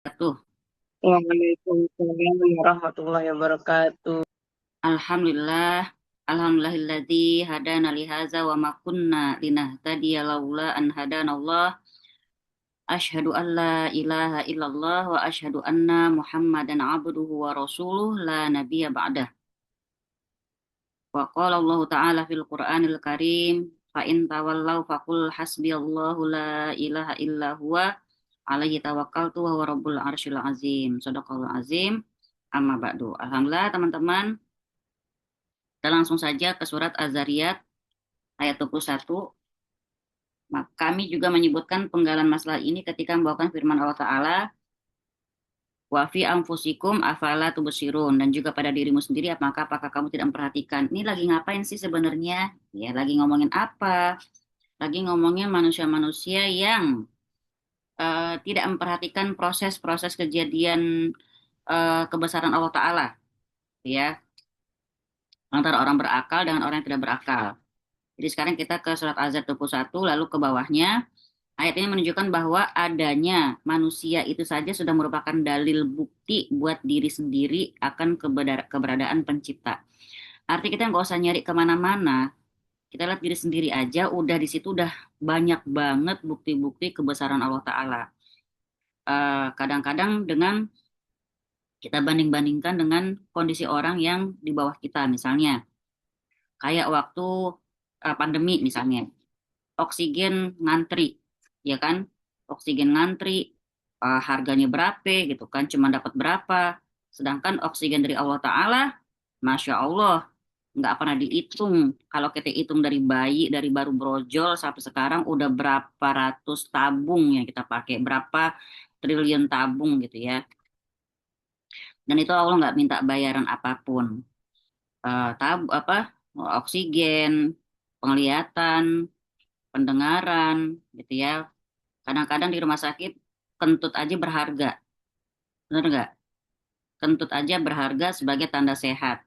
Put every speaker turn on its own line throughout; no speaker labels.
Tuh,
Waalaikumsalam warahmatullahi wabarakatuh.
alhamdulillah, alhamdulillahilladzi hadana li hadza wa ma kunna linahtadiya laula an hadanallah. Asyhadu an la ilaha illallah wa asyhadu anna Muhammadan abduhu wa rasuluh la nabiyya ba'dah. Wa qala Allah Ta'ala fil Qur'anil Karim, fa in tawallaw faqul hasbiyallahu la ilaha illa huwa alaihi tawakkaltu wa huwa rabbul arsyil azim. Shadaqallahu azim. Amma ba'du. Alhamdulillah teman-teman, kita langsung saja ke surat Az-Zariyat ayat 21. Kami juga menyebutkan penggalan masalah ini ketika membawakan firman Allah Ta'ala, wa fi anfusikum afala tubsirun, dan juga pada dirimu sendiri apakah kamu tidak memperhatikan ini lagi ngapain sih sebenarnya, ya lagi ngomongin apa, lagi ngomongin manusia-manusia yang tidak memperhatikan proses-proses kejadian kebesaran Allah Ta'ala, ya, antara orang berakal dengan orang yang tidak berakal. Jadi sekarang kita ke surat Az-Zariyat 21, lalu ke bawahnya. Ayat ini menunjukkan bahwa adanya manusia itu saja sudah merupakan dalil bukti buat diri sendiri akan keberadaan pencipta. Artinya kita nggak usah nyari kemana-mana. Kita lihat diri sendiri aja, udah di situ udah banyak banget bukti-bukti kebesaran Allah Ta'ala. Kadang-kadang dengan kita banding-bandingkan dengan kondisi orang yang di bawah kita, misalnya. Kayak waktu pandemi misalnya. Oksigen ngantri, ya kan? Oksigen ngantri, harganya berapa gitu kan? Cuma dapat berapa? Sedangkan oksigen dari Allah Ta'ala, Masya Allah, nggak pernah dihitung. Kalau kita hitung dari bayi, dari baru brojol sampai sekarang udah berapa ratus tabung yang kita pakai, berapa triliun tabung gitu ya. Dan itu Allah nggak minta bayaran apapun. Apa, oksigen, penglihatan, pendengaran, gitu ya. Kadang-kadang di rumah sakit kentut aja berharga, benar nggak? Kentut aja berharga sebagai tanda sehat.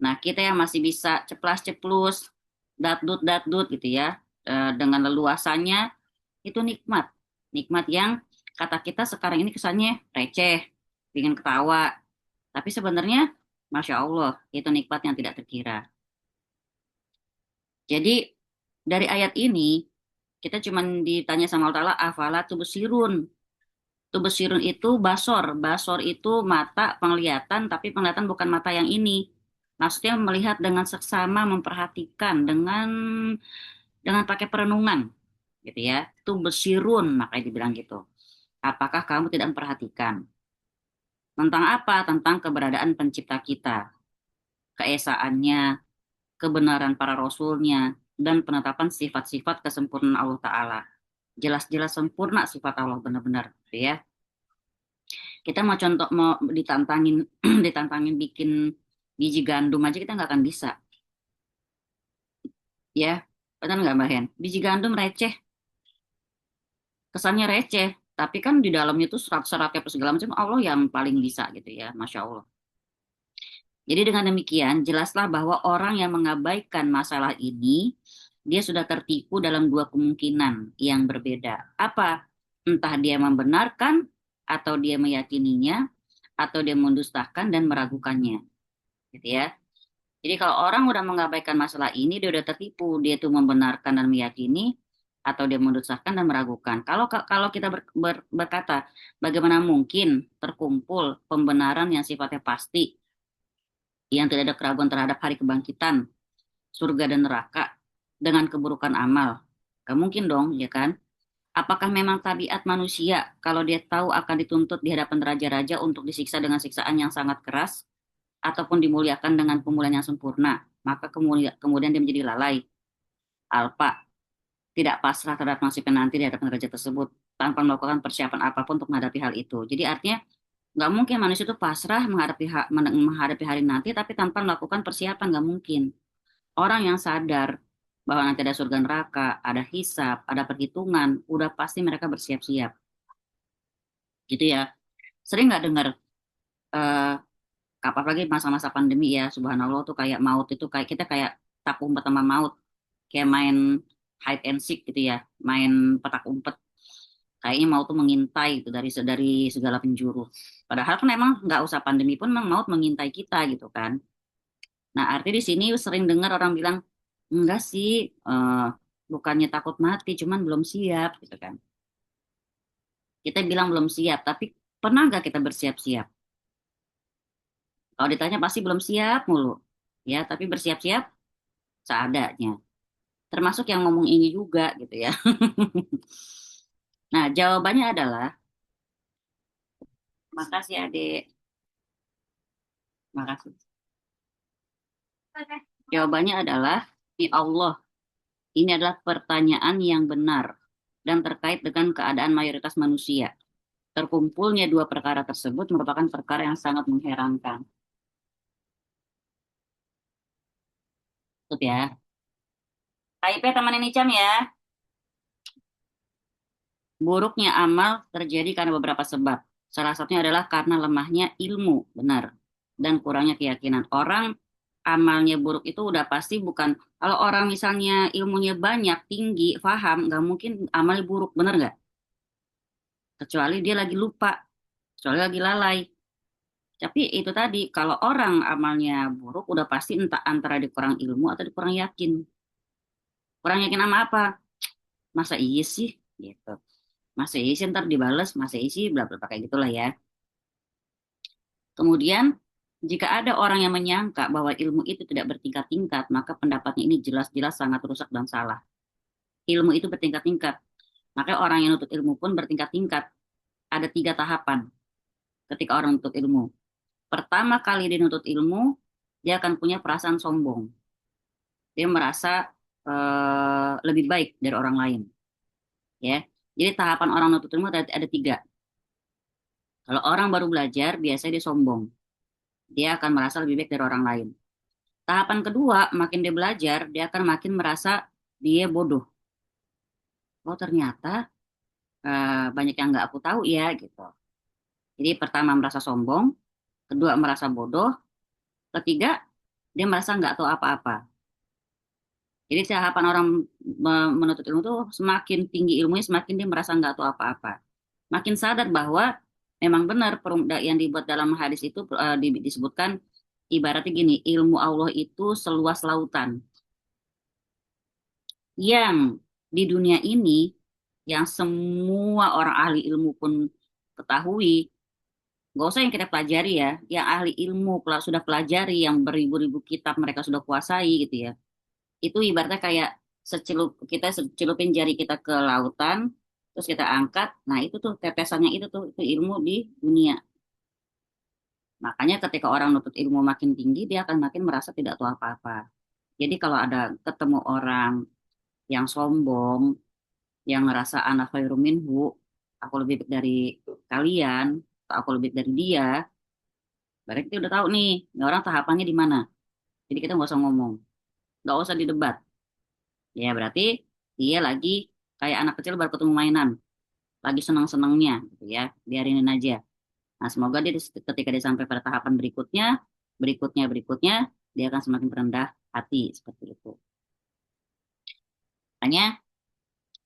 Nah, kita yang masih bisa ceplas-ceplus, datdut-datdut gitu ya, dengan leluasanya, itu nikmat. Nikmat yang kata kita sekarang ini kesannya receh, ingin ketawa. Tapi sebenarnya, Masya Allah, itu nikmat yang tidak terkira. Jadi, dari ayat ini, kita cuma ditanya sama Allah Ta'ala, afala tubsirun. Tubsirun itu basor. Basor itu mata penglihatan, tapi penglihatan bukan mata yang ini. Maksudnya melihat dengan seksama, memperhatikan dengan pakai perenungan, gitu ya. Tubsirun, makanya dibilang gitu. Apakah kamu tidak memperhatikan? Tentang apa? Tentang keberadaan pencipta kita, keesaannya, kebenaran para rasulnya, dan penetapan sifat-sifat kesempurnaan Allah Ta'ala. Jelas-jelas sempurna sifat Allah benar-benar, gitu ya. Kita mau contoh, mau ditantangin ditantangin bikin biji gandum aja kita nggak akan bisa, ya, benar nggak Mbak Hen? Biji gandum receh, kesannya receh, tapi kan di dalamnya tuh serat-seratnya apa segala macam Allah yang paling bisa gitu ya, Masya Allah. Jadi dengan demikian jelaslah bahwa orang yang mengabaikan masalah ini dia sudah tertipu dalam dua kemungkinan yang berbeda. Apa? Entah dia membenarkan atau dia meyakininya atau dia mendustakan dan meragukannya, gitu ya. Jadi kalau orang udah mengabaikan masalah ini, dia udah tertipu. Dia tuh membenarkan dan meyakini, atau dia mendustakan dan meragukan. Kalau kita berkata, bagaimana mungkin terkumpul pembenaran yang sifatnya pasti, yang tidak ada keraguan terhadap hari kebangkitan, surga dan neraka, dengan keburukan amal? Gak mungkin dong, ya kan? Apakah memang tabiat manusia kalau dia tahu akan dituntut di hadapan raja-raja untuk disiksa dengan siksaan yang sangat keras, ataupun dimuliakan dengan pemulihan yang sempurna, maka kemudian dia menjadi lalai, alpa, tidak pasrah terhadap nasibnya nanti di hadapan raja tersebut, tanpa melakukan persiapan apapun untuk menghadapi hal itu. Jadi artinya nggak mungkin manusia itu pasrah menghadapi hari nanti, tapi tanpa melakukan persiapan, nggak mungkin. Orang yang sadar bahwa nanti ada surga neraka, ada hisab, ada perhitungan, udah pasti mereka bersiap-siap, gitu ya. Sering nggak dengar, eh, apalagi masa-masa pandemi ya, subhanallah tuh kayak maut itu kayak kita kayak tak umpet sama maut, kayak main hide and seek gitu ya, main petak umpet. Kayaknya maut tuh mengintai itu dari segala penjuru. Padahal kan emang nggak usah pandemi pun memang maut mengintai kita gitu kan. Nah, arti di sini sering dengar orang bilang, enggak sih, bukannya takut mati, cuman belum siap gitu kan. Kita bilang belum siap, tapi pernah nggak kita bersiap-siap? Kalau ditanya pasti belum siap mulu. Ya, tapi bersiap-siap seadanya. Termasuk yang ngomong ini juga gitu ya. Nah, jawabannya adalah, makasih adik, makasih. Jawabannya adalah, di Allah. Ini adalah pertanyaan yang benar dan terkait dengan keadaan mayoritas manusia. Terkumpulnya dua perkara tersebut merupakan perkara yang sangat mengherankan. Tuh ya. KIP teman ini Cam ya. Buruknya amal terjadi karena beberapa sebab. Salah satunya adalah karena lemahnya ilmu, benar. Dan kurangnya keyakinan. Orang amalnya buruk itu udah pasti bukan. Kalau orang misalnya ilmunya banyak, tinggi, paham, nggak mungkin amalnya buruk, benar nggak? Kecuali dia lagi lupa, kecuali lagi lalai. Tapi itu tadi, kalau orang amalnya buruk, udah pasti entah antara dikurang ilmu atau dikurang yakin. Kurang yakin sama apa? Masa iya sih? Gitu. Masa iya sih ntar dibales, masa iya sih bla bla bla, kayak gitulah ya. Kemudian, jika ada orang yang menyangka bahwa ilmu itu tidak bertingkat-tingkat, maka pendapatnya ini jelas-jelas sangat rusak dan salah. Ilmu itu bertingkat-tingkat. Maka orang yang nuntut ilmu pun bertingkat-tingkat. Ada tiga tahapan ketika orang nuntut ilmu. Pertama kali dia nuntut ilmu, dia akan punya perasaan sombong. Dia merasa lebih baik dari orang lain. Ya, jadi tahapan orang nuntut ilmu ada tiga. Kalau orang baru belajar, biasanya dia sombong. Dia akan merasa lebih baik dari orang lain. Tahapan kedua, makin dia belajar, dia akan makin merasa dia bodoh. Oh ternyata banyak yang nggak aku tahu ya gitu. Jadi pertama merasa sombong, kedua merasa bodoh, ketiga dia merasa nggak tahu apa-apa. Jadi tahapan orang menuntut ilmu tuh semakin tinggi ilmunya, semakin dia merasa nggak tahu apa-apa. Makin sadar bahwa memang benar yang dibuat dalam hadis itu disebutkan ibaratnya gini, ilmu Allah itu seluas lautan yang di dunia ini yang semua orang ahli ilmu pun ketahui, nggak usah yang kita pelajari ya, yang ahli ilmu sudah pelajari, yang beribu-ribu kitab mereka sudah kuasai gitu ya. Itu ibaratnya kayak kita secelupin jari kita ke lautan, terus kita angkat, nah itu tuh tetesannya itu ilmu di dunia. Makanya ketika orang nutut ilmu makin tinggi, dia akan makin merasa tidak tahu apa-apa. Jadi kalau ada ketemu orang yang sombong, yang ngerasa anak khairum minhu, aku lebih baik dari kalian, atau aku lebih baik dari dia, berarti kita udah tahu nih, ini orang tahapannya di mana. Jadi kita nggak usah ngomong, nggak usah didebat. Ya berarti dia lagi kayak anak kecil baru ketemu mainan, lagi senang-senangnya, gitu ya, biarinin aja. Nah semoga dia ketika dia sampai pada tahapan berikutnya, berikutnya, dia akan semakin rendah hati seperti itu. Makanya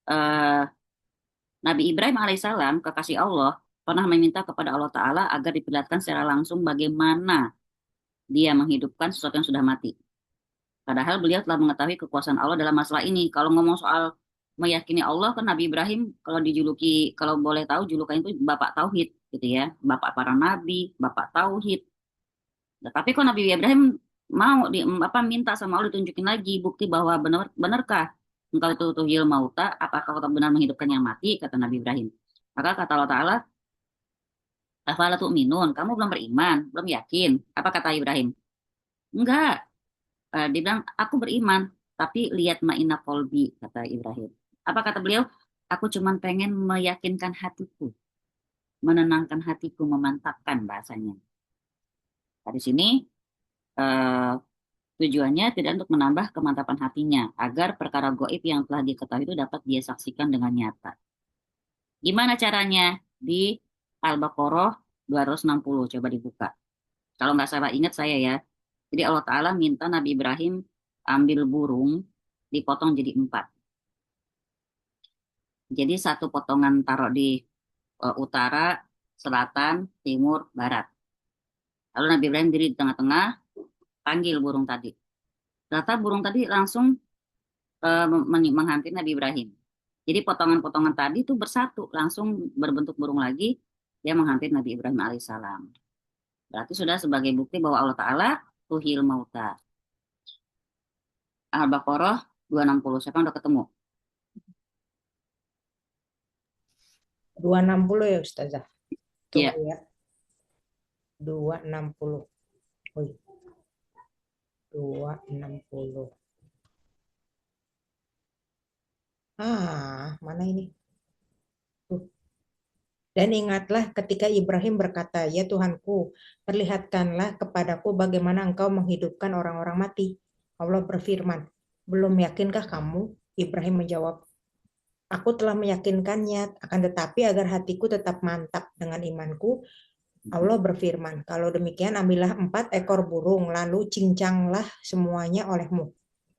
eh, Nabi Ibrahim alaihissalam, kekasih Allah, pernah meminta kepada Allah Ta'ala agar diperlihatkan secara langsung bagaimana dia menghidupkan sesuatu yang sudah mati. Padahal beliau telah mengetahui kekuasaan Allah dalam masalah ini. Kalau ngomong soal meyakini Allah, kan Nabi Ibrahim kalau dijuluki, kalau boleh tahu julukan itu Bapak Tauhid, gitu ya. Bapak para Nabi, Bapak Tauhid. Nah, tapi kok Nabi Ibrahim mau minta sama Allah ditunjukin lagi bukti bahwa benarkah engkau itu tuhil mauta, apakah kau benar menghidupkan yang mati, kata Nabi Ibrahim. Maka kata Allah Ta'ala, afala tu'minun, kamu belum beriman, belum yakin. Apa kata Ibrahim? Enggak. Dia bilang, aku beriman, tapi lihat ma'ina kolbi, kata Ibrahim. Apa kata beliau? Aku cuma pengen meyakinkan hatiku, menenangkan hatiku, memantapkan bahasanya. Nah, di sini eh, tujuannya tidak untuk menambah kemantapan hatinya, agar perkara goib yang telah diketahui itu dapat dia saksikan dengan nyata. Gimana caranya? Di Al-Baqarah 260, coba dibuka. Kalau nggak salah ingat saya ya. Jadi Allah Ta'ala minta Nabi Ibrahim ambil burung, dipotong jadi empat. Jadi satu potongan taruh di utara, selatan, timur, barat. Lalu Nabi Ibrahim diri di tengah-tengah, panggil burung tadi. Ternyata burung tadi langsung menghampiri Nabi Ibrahim. Jadi potongan-potongan tadi itu bersatu, langsung berbentuk burung lagi, dia menghampiri Nabi Ibrahim alaihissalam. Berarti sudah sebagai bukti bahwa Allah Ta'ala tuhil mauta. Al-Baqarah 260, siapa yang udah ketemu?
260 ya Ustazah.
Iya,
Tunggu ya. 260. Wih, 260. Mana ini? Tuh. Dan ingatlah ketika Ibrahim berkata, "Ya Tuhanku, perlihatkanlah kepadaku bagaimana Engkau menghidupkan orang-orang mati." Allah berfirman, "Belum yakinkah kamu?" Ibrahim menjawab, "Aku telah meyakinkannya, akan tetapi agar hatiku tetap mantap dengan imanku." Allah berfirman, "Kalau demikian ambillah 4 ekor burung, lalu cincanglah semuanya olehmu."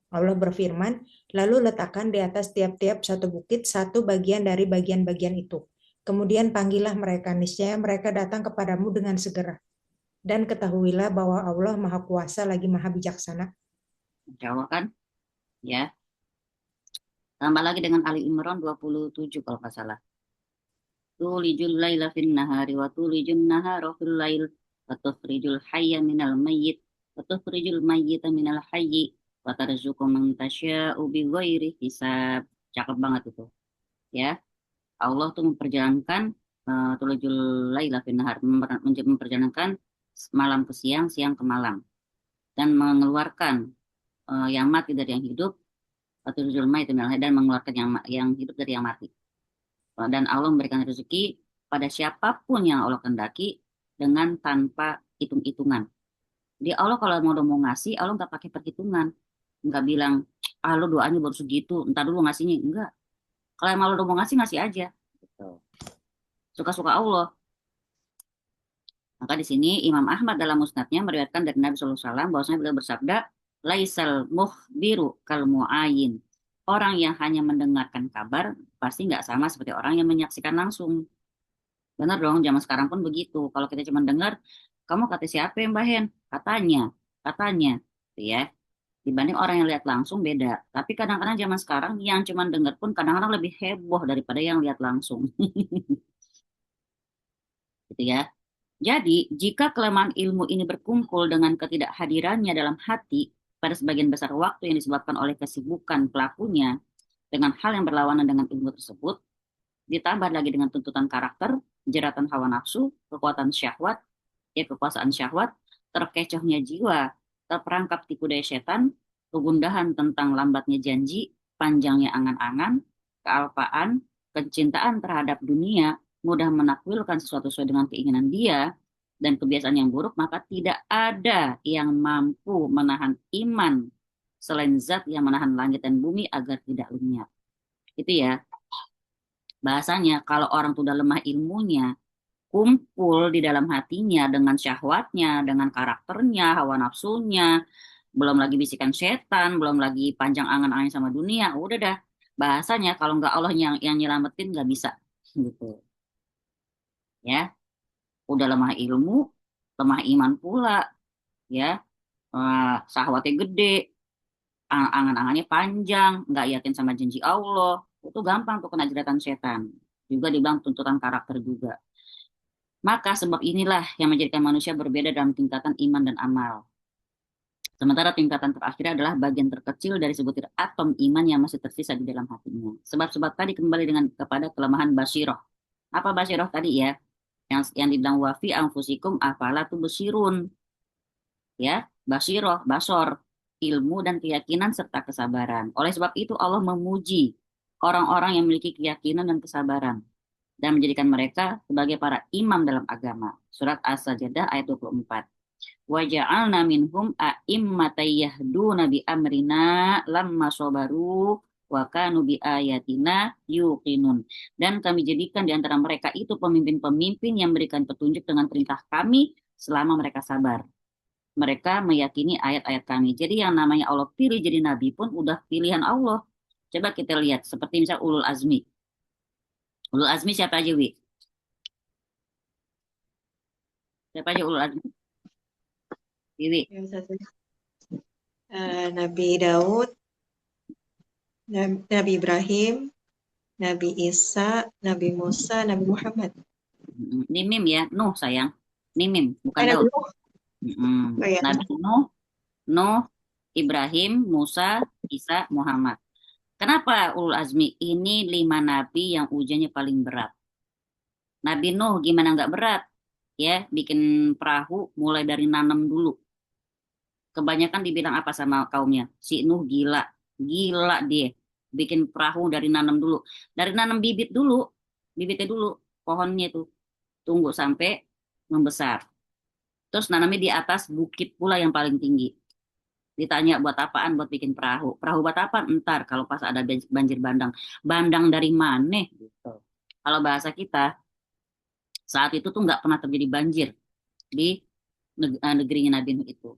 Allah berfirman, "Lalu letakkan di atas tiap-tiap satu bukit satu bagian dari bagian-bagian itu. Kemudian panggillah mereka, niscaya mereka datang kepadamu dengan segera. Dan ketahuilah bahwa Allah Maha Kuasa lagi Maha Bijaksana."
Insya Allah kan? Ya. Tambah lagi dengan Ali Imran 27 kalau nggak salah. Tulijul laila fin nahari wa tulijun nahara fil lail wa tukhrijul hayya minal mayyit wa tukhrijul mayyita minal hayyi wa tarzuqu man tasya'u bighairi hisab. Cakep banget itu. Ya. Allah tuh memperjalankan tulijul laila fin nahar, memperjalankan malam ke siang, siang ke malam dan mengeluarkan yang mati dari yang hidup atau zulma itu dan mengeluarkan yang hidup dari yang mati. Dan Allah memberikan rezeki pada siapapun yang Allah kendaki dengan tanpa hitung-hitungan. Jadi Allah kalau mau ngasih, Allah nggak pakai perhitungan, nggak bilang, ah lu doanya baru segitu, entar dulu ngasihnya, enggak. Kalau emang lu mau ngasih, ngasih aja. Gitu. Suka-suka Allah. Maka di sini Imam Ahmad dalam musnadnya meriwayatkan dari Nabi SAW bahwasanya beliau bersabda, laisal mukhbiru kal mu'ayin. Orang yang hanya mendengarkan kabar pasti nggak sama seperti orang yang menyaksikan langsung. Benar dong, zaman sekarang pun begitu. Kalau kita cuma dengar, kamu kata siapa yang Mbak Hen? Katanya, gitu ya. Dibanding orang yang lihat langsung beda. Tapi kadang-kadang zaman sekarang yang cuma dengar pun kadang-kadang lebih heboh daripada yang lihat langsung. Gitu ya. Jadi, jika kelemahan ilmu ini berkumpul dengan ketidakhadirannya dalam hati pada sebagian besar waktu yang disebabkan oleh kesibukan pelakunya dengan hal yang berlawanan dengan ilmu tersebut, ditambah lagi dengan tuntutan karakter, jeratan hawa nafsu, kekuatan syahwat, kekuasaan syahwat, terkecohnya jiwa, terperangkap tipu daya setan, kegundahan tentang lambatnya janji, panjangnya angan-angan, kealpaan, kecintaan terhadap dunia, mudah menakwilkan sesuatu sesuai dengan keinginan dia, dan kebiasaan yang buruk, maka tidak ada yang mampu menahan iman selain zat yang menahan langit dan bumi agar tidak lenyap. Itu ya, bahasanya kalau orang sudah lemah ilmunya, kumpul di dalam hatinya dengan syahwatnya, dengan karakternya, hawa nafsunya, belum lagi bisikan setan, belum lagi panjang angan-angan sama dunia, udah dah. Bahasanya kalau nggak Allah yang nyelamatin nggak bisa, gitu. Ya, udah lemah ilmu, lemah iman pula, ya, syahwatnya gede, angan-angannya panjang, nggak yakin sama janji Allah, itu gampang tuh kena jeratan setan. Juga dibilang tuntutan karakter juga. Maka sebab inilah yang menjadikan manusia berbeda dalam tingkatan iman dan amal. Sementara tingkatan terakhir adalah bagian terkecil dari sebutir atom iman yang masih tersisa di dalam hatinya. Sebab-sebab tadi kembali dengan kepada kelemahan basiroh. Apa basiroh tadi ya? Yang dibilang wafi anfusikum afala tubsirun. Ya, basiroh, basor, ilmu dan keyakinan serta kesabaran. Oleh sebab itu Allah memuji orang-orang yang memiliki keyakinan dan kesabaran dan menjadikan mereka sebagai para imam dalam agama. Surat As-Sajdah ayat 24. Wa ja'alna minhum a'immatan yahduna bi amrina lamma sabaru wa kanu bi ayatina yuqinun. Dan kami jadikan di antara mereka itu pemimpin-pemimpin yang memberikan petunjuk dengan perintah kami selama mereka sabar. Mereka meyakini ayat-ayat kami. Jadi yang namanya Allah pilih jadi nabi pun udah pilihan Allah. Coba kita lihat seperti misalnya ulul azmi. Ulul azmi siapa aja, Wi? Siapa aja ulul azmi? Wi.
Ya, Ustaz. Nabi Daud, Nabi Ibrahim, Nabi Isa, Nabi Musa, Nabi Muhammad.
Ini Mim ya, Nuh sayang. Ini Mim, bukan
Nabi
Daud.
Nuh. Oh ya.
Nabi Nuh, Nuh, Ibrahim, Musa, Isa, Muhammad. Kenapa ulul azmi? Ini 5 nabi yang ujiannya paling berat. Nabi Nuh gimana nggak berat? Ya, bikin perahu mulai dari nanam dulu. Kebanyakan dibilang apa sama kaumnya? Si Nuh gila, gila dia. Bikin perahu dari nanam dulu. Dari nanam bibit dulu, bibitnya dulu, pohonnya itu. Tunggu sampai membesar. Terus nanamnya di atas bukit pula yang paling tinggi. Ditanya buat apaan? Buat bikin perahu. Perahu buat apa? Entar kalau pas ada banjir bandang. Bandang dari mana? Gitu. Kalau bahasa kita, saat itu tuh nggak pernah terjadi banjir di negerinya Nabi Nuh itu.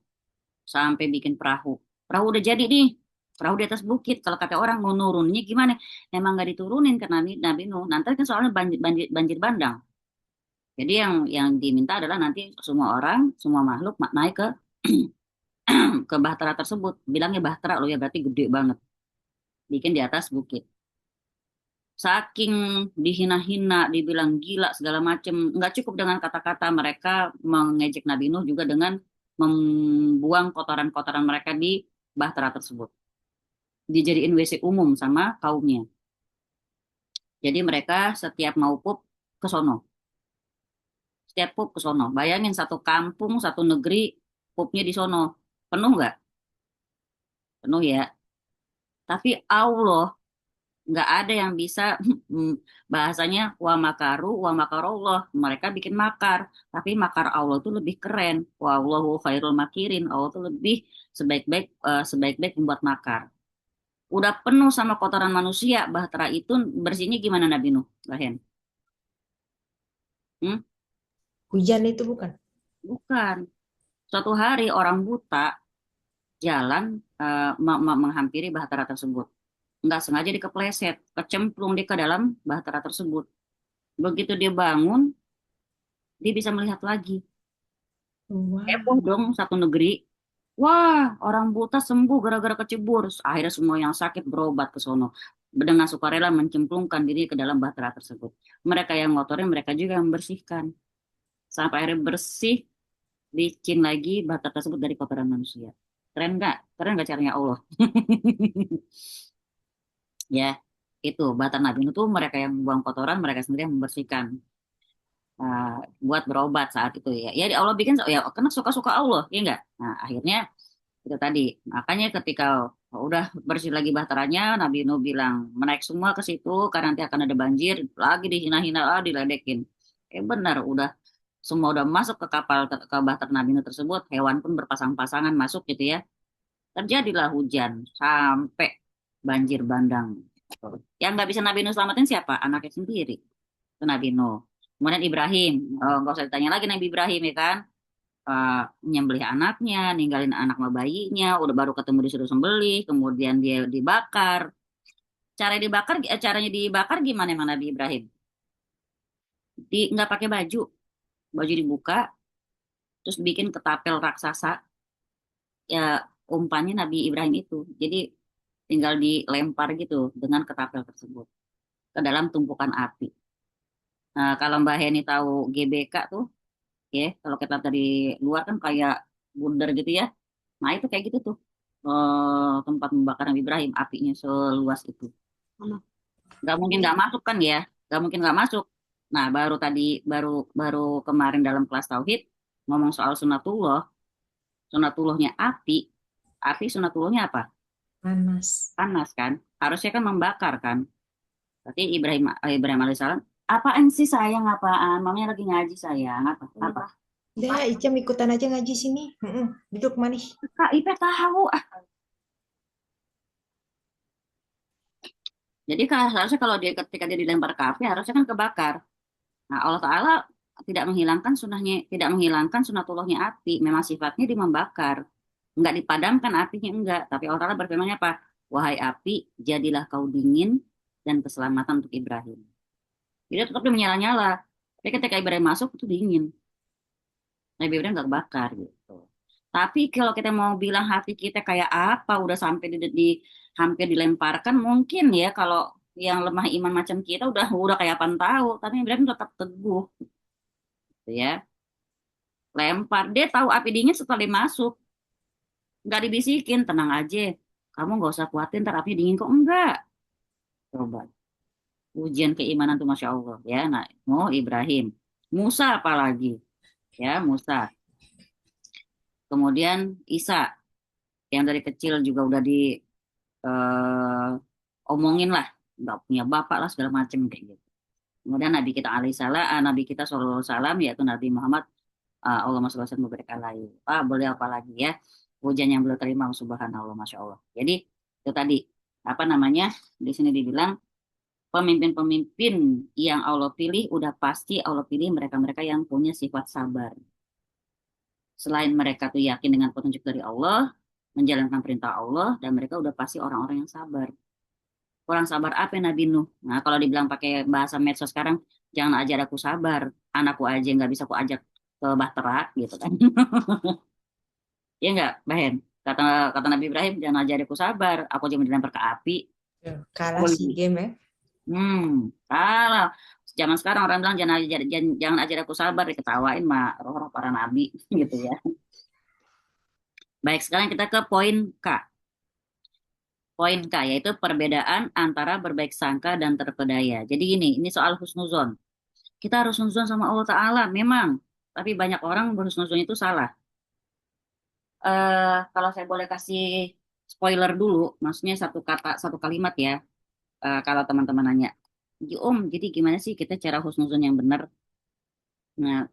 Sampai bikin perahu. Perahu udah jadi nih. Perahu di atas bukit. Kalau kata orang mau nurunnya gimana? Emang nggak diturunin ke Nabi Nuh. Nanti kan soalnya banjir bandang. Jadi yang diminta adalah nanti semua orang, semua makhluk naik ke bahtera tersebut. Bilangnya bahtera loh ya, berarti gede banget. Bikin di atas bukit. Saking dihina-hina, dibilang gila segala macem. Nggak cukup dengan kata-kata, mereka mengejek Nabi Nuh juga dengan membuang kotoran-kotoran mereka di bahtera tersebut. Dijadiin WC umum sama kaumnya. Jadi mereka setiap mau pup ke sono. Setiap pup ke sono. Bayangin satu kampung, satu negeri, pupnya di sono. Penuh nggak? Penuh ya. Tapi Allah nggak ada yang bisa bahasanya wa makarullah, mereka bikin makar, tapi makar Allah itu lebih keren. Wallahu khairul makirin, Allah itu lebih sebaik-baik membuat makar. Udah penuh sama kotoran manusia, bahtera itu bersihnya gimana Nabi Nuh, Bahen? Hmm?
Hujan itu bukan?
Bukan. Suatu hari orang buta jalan menghampiri bahtera tersebut. Nggak sengaja dia kepleset, kecemplung dia ke dalam bahtera tersebut. Begitu dia bangun, dia bisa melihat lagi. Heboh
Wow.
dong satu negeri. Wah, orang buta sembuh gara-gara kecebur. Akhirnya semua yang sakit berobat ke sono. Dengan sukarela mencemplungkan diri ke dalam bahtera tersebut. Mereka yang ngotorin, mereka juga yang membersihkan. Sampai akhirnya bersih, licin lagi bahtera tersebut dari kotoran manusia. Keren nggak? Keren nggak caranya Allah? Ya, itu bahtera Nabi Nuh itu mereka yang buang kotoran, mereka sendiri yang membersihkan. uh, buat berobat saat itu ya. Ya Allah bikin ya karena suka-suka Allah, ya enggak? Nah, akhirnya itu tadi. Makanya ketika udah bersih lagi bahteranya, Nabi Nuh bilang, menaik semua ke situ karena nanti akan ada banjir, lagi dihina-hina, diledekin. Benar, udah semua udah masuk ke kapal ke bahtera Nabi Nuh tersebut, hewan pun berpasang-pasangan masuk gitu ya. Terjadilah hujan sampai banjir bandang. Yang nggak bisa Nabi Nuh selamatin siapa? Anaknya sendiri. Itu Nabi Nuh. Kemudian Ibrahim, nggak usah ditanya lagi Nabi Ibrahim ya kan, nyembelih anaknya, ninggalin anak sama bayinya, udah baru ketemu disuruh sembelih, kemudian dia dibakar. Caranya dibakar gimana emang Nabi Ibrahim? Nggak pakai baju, baju dibuka, terus bikin ketapel raksasa, ya umpannya Nabi Ibrahim itu. Jadi tinggal dilempar gitu dengan ketapel tersebut ke dalam tumpukan api. Nah, kalau Mbak Heni tahu GBK tuh, ya kalau kita dari luar kan kayak bundar gitu ya. Nah itu kayak gitu tuh, tempat membakar Nabi Ibrahim, apinya seluas itu. Nggak mungkin nggak masuk kan ya, nggak mungkin nggak masuk. Nah baru baru kemarin dalam kelas tauhid ngomong soal sunatullah. Sunatullahnya api sunatullahnya apa?
Panas.
Panas kan, harusnya kan membakar kan. Berarti Ibrahim alaihissalam, apaan sih sayang, apaan mamanya lagi ngaji sayang, apa.
Udah, Icam ikutan aja ngaji sini. Duduk manis.
Kak Ipe tahu. Jadi harusnya kalau dia ketika dia dilempar ke api harusnya kan kebakar. Nah, Allah Ta'ala tidak menghilangkan sunatullahnya api. Memang sifatnya dia membakar. Enggak dipadamkan apinya, enggak. Tapi Allah Ta'ala berfirman apa? Wahai api, jadilah kau dingin dan keselamatan untuk Ibrahim. Jadi tetap dia menyala-nyala. Tapi ketika Ibrahim masuk itu dingin. Nabi Ibrahim nggak kebakar gitu. Tapi kalau kita mau bilang hati kita kayak apa, udah sampai hampir dilemparkan, mungkin ya kalau yang lemah iman macam kita udah kayak apaan tahu. Tapi Ibrahim tetap teguh, gitu ya. Lempar. Dia tahu api dingin setelah dia masuk. Nggak dibisikin, tenang aja. Kamu nggak usah khawatir, ntar api dingin kok. Enggak. Coba. Ujian keimanan tuh Masya Allah. Ya, nah, mau Ibrahim. Musa apalagi. Ya, Musa. Kemudian Isa. Yang dari kecil juga udah di omongin lah. Nggak punya bapak lah, segala macam kayak gitu. Kemudian Nabi kita alaihissalam, Nabi kita sallallahu alaihi wasallam, yaitu Nabi Muhammad, Allahumma sholli wa sallim wa barik alaihi. Boleh apa lagi ya? Hujan yang beliau terima, subhanallah, masya Allah. Jadi itu tadi apa namanya? Di sini dibilang pemimpin-pemimpin yang Allah pilih udah pasti Allah pilih mereka-mereka yang punya sifat sabar. Selain mereka tuh yakin dengan petunjuk dari Allah, menjalankan perintah Allah, dan mereka udah pasti orang-orang yang sabar. Kurang sabar apa ya Nabi Nuh? Nah, kalau dibilang pakai bahasa medsos sekarang, jangan ajar aku sabar. Anakku aja nggak bisa aku ajak ke Bahtera, gitu kan. Ya nggak, Bahen? Kata kata Nabi Ibrahim, jangan ajar aku sabar. Aku jangan dilempar ke api.
Kalah
Boleh.
si game ya.
Kalau zaman sekarang orang bilang jangan ajar aku sabar, diketawain mah roh-roh para nabi, gitu ya. Baik, sekarang kita ke poin K. Poin K yaitu perbedaan antara berbaik sangka dan terpedaya. Jadi ini soal husnuzon. Kita harus husnuzon sama Allah Ta'ala, memang. Tapi banyak orang berhusnuzon itu salah. Kalau saya boleh kasih spoiler dulu, maksudnya satu kata, satu kalimat ya. Kalau teman-teman nanya, jadi gimana sih kita cara husnuzon yang benar? Nah,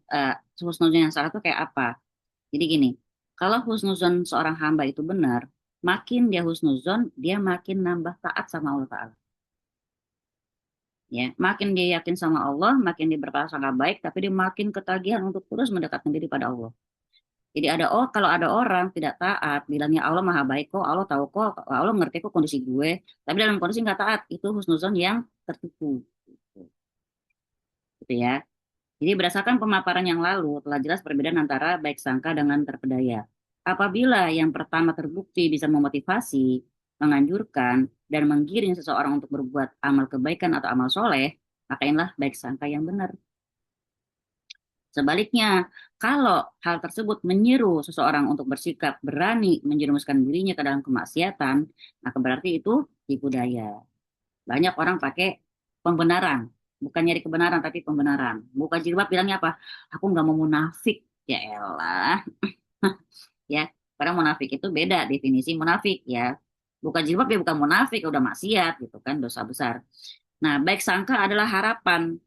husnuzon yang salah itu kayak apa? Jadi gini, kalau husnuzon seorang hamba itu benar, makin dia husnuzon, dia makin nambah taat sama Allah Ta'ala. Ya, makin dia yakin sama Allah, makin dia berprasangka baik, tapi dia makin ketagihan untuk terus mendekatkan diri pada Allah. Jadi kalau ada orang tidak taat, bilangnya Allah maha baik kok, Allah tahu kok, Allah ngerti kok kondisi gue, tapi dalam kondisi nggak taat, itu husnuzon yang tertipu, gitu ya. Jadi berdasarkan pemaparan yang lalu, telah jelas perbedaan antara baik sangka dengan terpedaya. Apabila yang pertama terbukti bisa memotivasi, menganjurkan, dan menggiring seseorang untuk berbuat amal kebaikan atau amal soleh, maka inilah baik sangka yang benar. Sebaliknya, kalau hal tersebut menyeru seseorang untuk bersikap berani menjerumuskan dirinya ke dalam kemaksiatan, maka berarti itu tipu daya. Banyak orang pakai pembenaran, bukan nyari kebenaran tapi pembenaran. Buka jilbab bilangnya apa? Aku nggak mau munafik. Ya elah, ya. Karena munafik itu beda definisi munafik ya. Buka jilbab ya bukan munafik, udah maksiat gitu kan, dosa besar. Nah, baik sangka adalah harapan.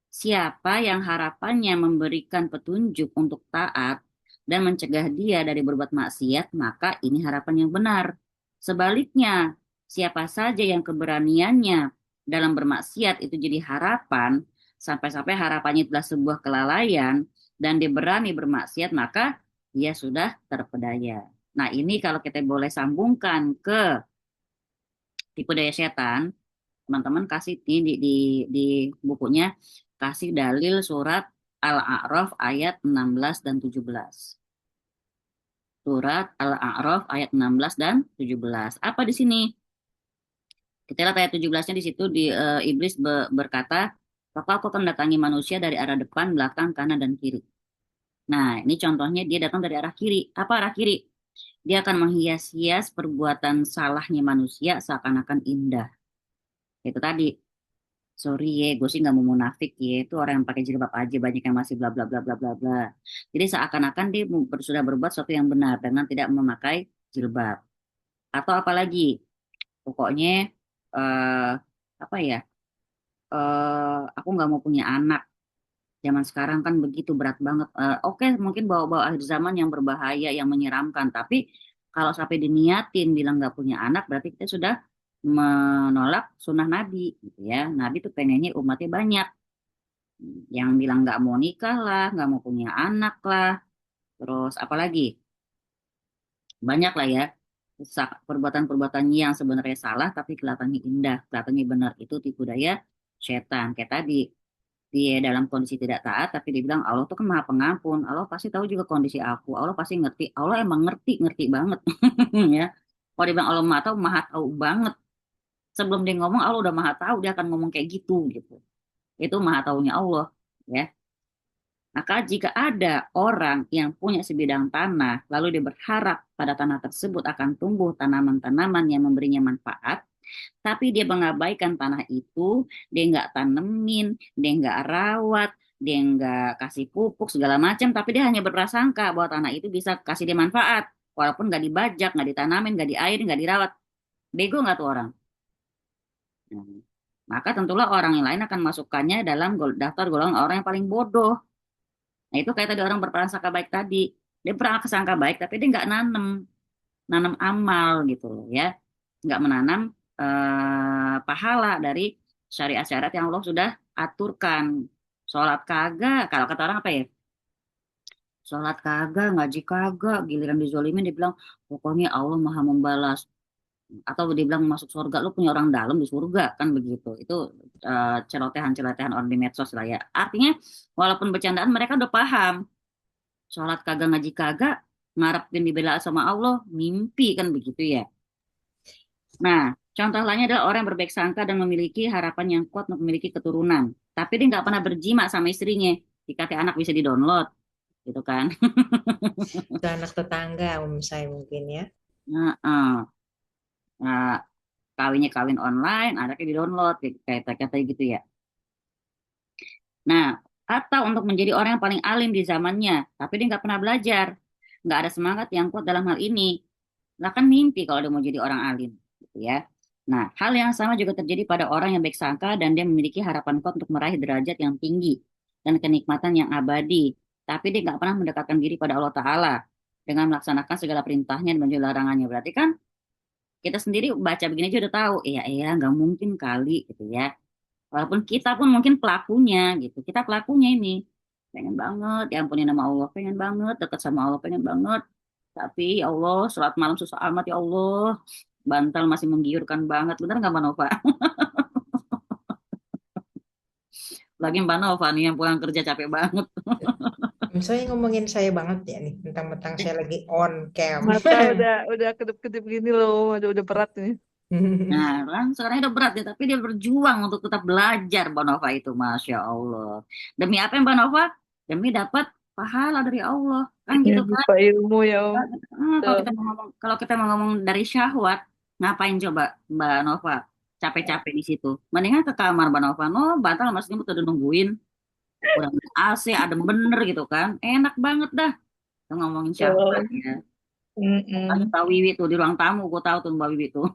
Siapa yang harapannya memberikan petunjuk untuk taat dan mencegah dia dari berbuat maksiat, maka ini harapan yang benar. Sebaliknya, siapa saja yang keberaniannya dalam bermaksiat itu jadi harapan, sampai-sampai harapannya adalah sebuah kelalaian, dan dia berani bermaksiat, maka dia sudah terpedaya. Nah, ini kalau kita boleh sambungkan ke tipu daya setan, teman-teman kasih di bukunya kasih dalil surat Al-A'raf ayat 16 dan 17. Surat Al-A'raf ayat 16 dan 17. Apa di sini? Kita lihat ayat 17-nya di situ iblis berkata, "Maka aku akan mendatangi manusia dari arah depan, belakang, kanan dan kiri." Nah, ini contohnya dia datang dari arah kiri. Apa arah kiri? Dia akan menghias-hias perbuatan salahnya manusia seakan-akan indah. Itu tadi, sorry ya, gue sih nggak mau munafik ya. Itu orang yang pakai jilbab aja banyak yang masih bla bla bla bla bla bla. Jadi seakan-akan dia sudah berbuat sesuatu yang benar dengan tidak memakai jilbab. Atau apalagi, pokoknya eh apa ya? Aku nggak mau punya anak. Zaman sekarang kan begitu berat banget. Oke, mungkin bawa-bawa akhir zaman yang berbahaya, yang menyeramkan. Tapi kalau sampai diniatin bilang nggak punya anak, berarti kita sudah menolak sunnah Nabi, gitu ya. Nabi tuh pengennya umatnya banyak. Yang bilang nggak mau nikah lah, nggak mau punya anak lah. Terus apalagi? Banyak lah ya. Perbuatan-perbuatan yang sebenarnya salah, tapi kelihatannya indah, kelihatannya benar. Itu tipu daya setan. Kayak tadi. dia dalam kondisi tidak taat, tapi dia bilang Allah tuh kan maha pengampun, Allah pasti tahu juga kondisi aku, Allah pasti ngerti, Allah emang ngerti, ngerti banget. Ya. Kalau dia bilang Allah maha tahu banget. Sebelum dia ngomong, Allah udah maha tahu, dia akan ngomong kayak gitu, gitu. Itu maha taunya Allah. Ya. Maka jika ada orang yang punya sebidang tanah, lalu dia berharap pada tanah tersebut akan tumbuh tanaman-tanaman yang memberinya manfaat, tapi dia mengabaikan tanah itu, dia nggak tanemin, dia nggak rawat, dia nggak kasih pupuk segala macam, tapi dia hanya berprasangka bahwa tanah itu bisa kasih dia manfaat, walaupun nggak dibajak, nggak ditanamin, nggak diairi, nggak dirawat. Bego nggak tuh orang? Nah, maka tentulah orang yang lain akan masukkannya dalam daftar golongan orang yang paling bodoh. Nah itu kayak tadi orang berprasangka baik tadi. Dia berprasangka baik, tapi dia nggak nanam amal gitu loh ya, nggak menanam pahala dari syariat-syariat yang Allah sudah aturkan. Sholat kagak, kalau kata orang apa ya? Sholat kagak, ngaji kagak, giliran dizolimin dia bilang pokoknya Allah maha membalas. Atau dia bilang masuk surga, lu punya orang dalam di surga kan begitu. Itu celotehan-celotehan orang di medsos lah ya. Artinya walaupun bercandaan mereka udah paham. Sholat kagak, ngaji kagak, ngarepin dibela sama Allah, mimpi kan begitu ya. Nah, contoh lainnya adalah orang yang berbaik sangka dan memiliki harapan yang kuat untuk memiliki keturunan. Tapi dia nggak pernah berjima sama istrinya. Dikasih anak bisa didownload, gitu kan.
Itu anak tetangga saya mungkin ya.
Nah, nah, kawinnya kawin online, anaknya didownload, kayak kata gitu ya. Nah, atau untuk menjadi orang yang paling alim di zamannya, tapi dia nggak pernah belajar. Nggak ada semangat yang kuat dalam hal ini. Lah kan mimpi kalau dia mau jadi orang alim, gitu ya. Nah, hal yang sama juga terjadi pada orang yang baik sangka dan dia memiliki harapan kuat untuk meraih derajat yang tinggi dan kenikmatan yang abadi. Tapi dia nggak pernah mendekatkan diri pada Allah Ta'ala dengan melaksanakan segala perintahnya dan menjauhi larangannya. Berarti kan kita sendiri baca begini aja udah tahu, iya, nggak mungkin kali gitu ya. Walaupun kita pun mungkin pelakunya gitu. Kita pelakunya ini. Pengen banget, ya ampunin nama Allah. Pengen banget, dekat sama Allah. Pengen banget. Tapi ya Allah, sholat malam susah amat ya Allah. Bantal masih menggiurkan banget. Bener nggak Mbak Nova? Lagi Mbak Nova nih yang pulang kerja capek banget.
Saya ngomongin saya banget ya nih, tentang saya lagi on cam.
Mata udah kedip-kedip gini loh, udah berat nih.
Nah, kan sekarang udah berat ya, tapi dia berjuang untuk tetap belajar Mbak Nova itu. Masya Allah. Demi apa ya Mbak Nova? Demi dapat pahala dari Allah. Kan
Ya,
gitu kan?
lupa ilmu ya Om.
Kalau
Tuh.
kita mau ngomong, kalau kita mau ngomong dari syahwat, ngapain coba Mbak Nova? Capek-capek di situ. Mendingan ke kamar Mbak Nova. No, bantal masih nyebut udah nungguin. Udah AC, adem bener gitu kan. Enak banget dah. Kita ngomongin syahwat
Tuh.
ya. Lagi
Mm-mm.
Mbak Wiwi tuh di ruang tamu, gue tahu tuh Mbak Wiwi tuh.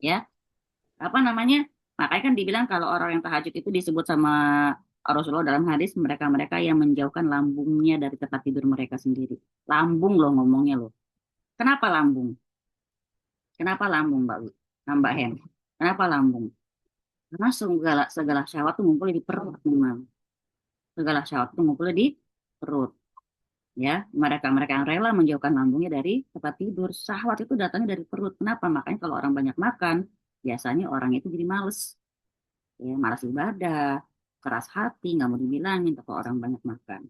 Ya, apa namanya? Makanya kan dibilang kalau orang yang tahajud itu disebut sama Rasulullah dalam hadis mereka-mereka yang menjauhkan lambungnya dari tempat tidur mereka sendiri. Lambung loh ngomongnya loh. Kenapa lambung? Kenapa lambung, Mbak Wi? Mbak Hen? Kenapa lambung? Karena segala segala syahwat tuh ngumpul di perut memang. Segala syahwat tuh ngumpul di perut. Ya, mereka-mereka yang rela menjauhkan lambungnya dari tempat tidur. Syahwat itu datangnya dari perut. Kenapa? Makanya kalau orang banyak makan, biasanya orang itu jadi males. Ya, malas ibadah, keras hati, nggak mau dibilangin kalau orang banyak makan.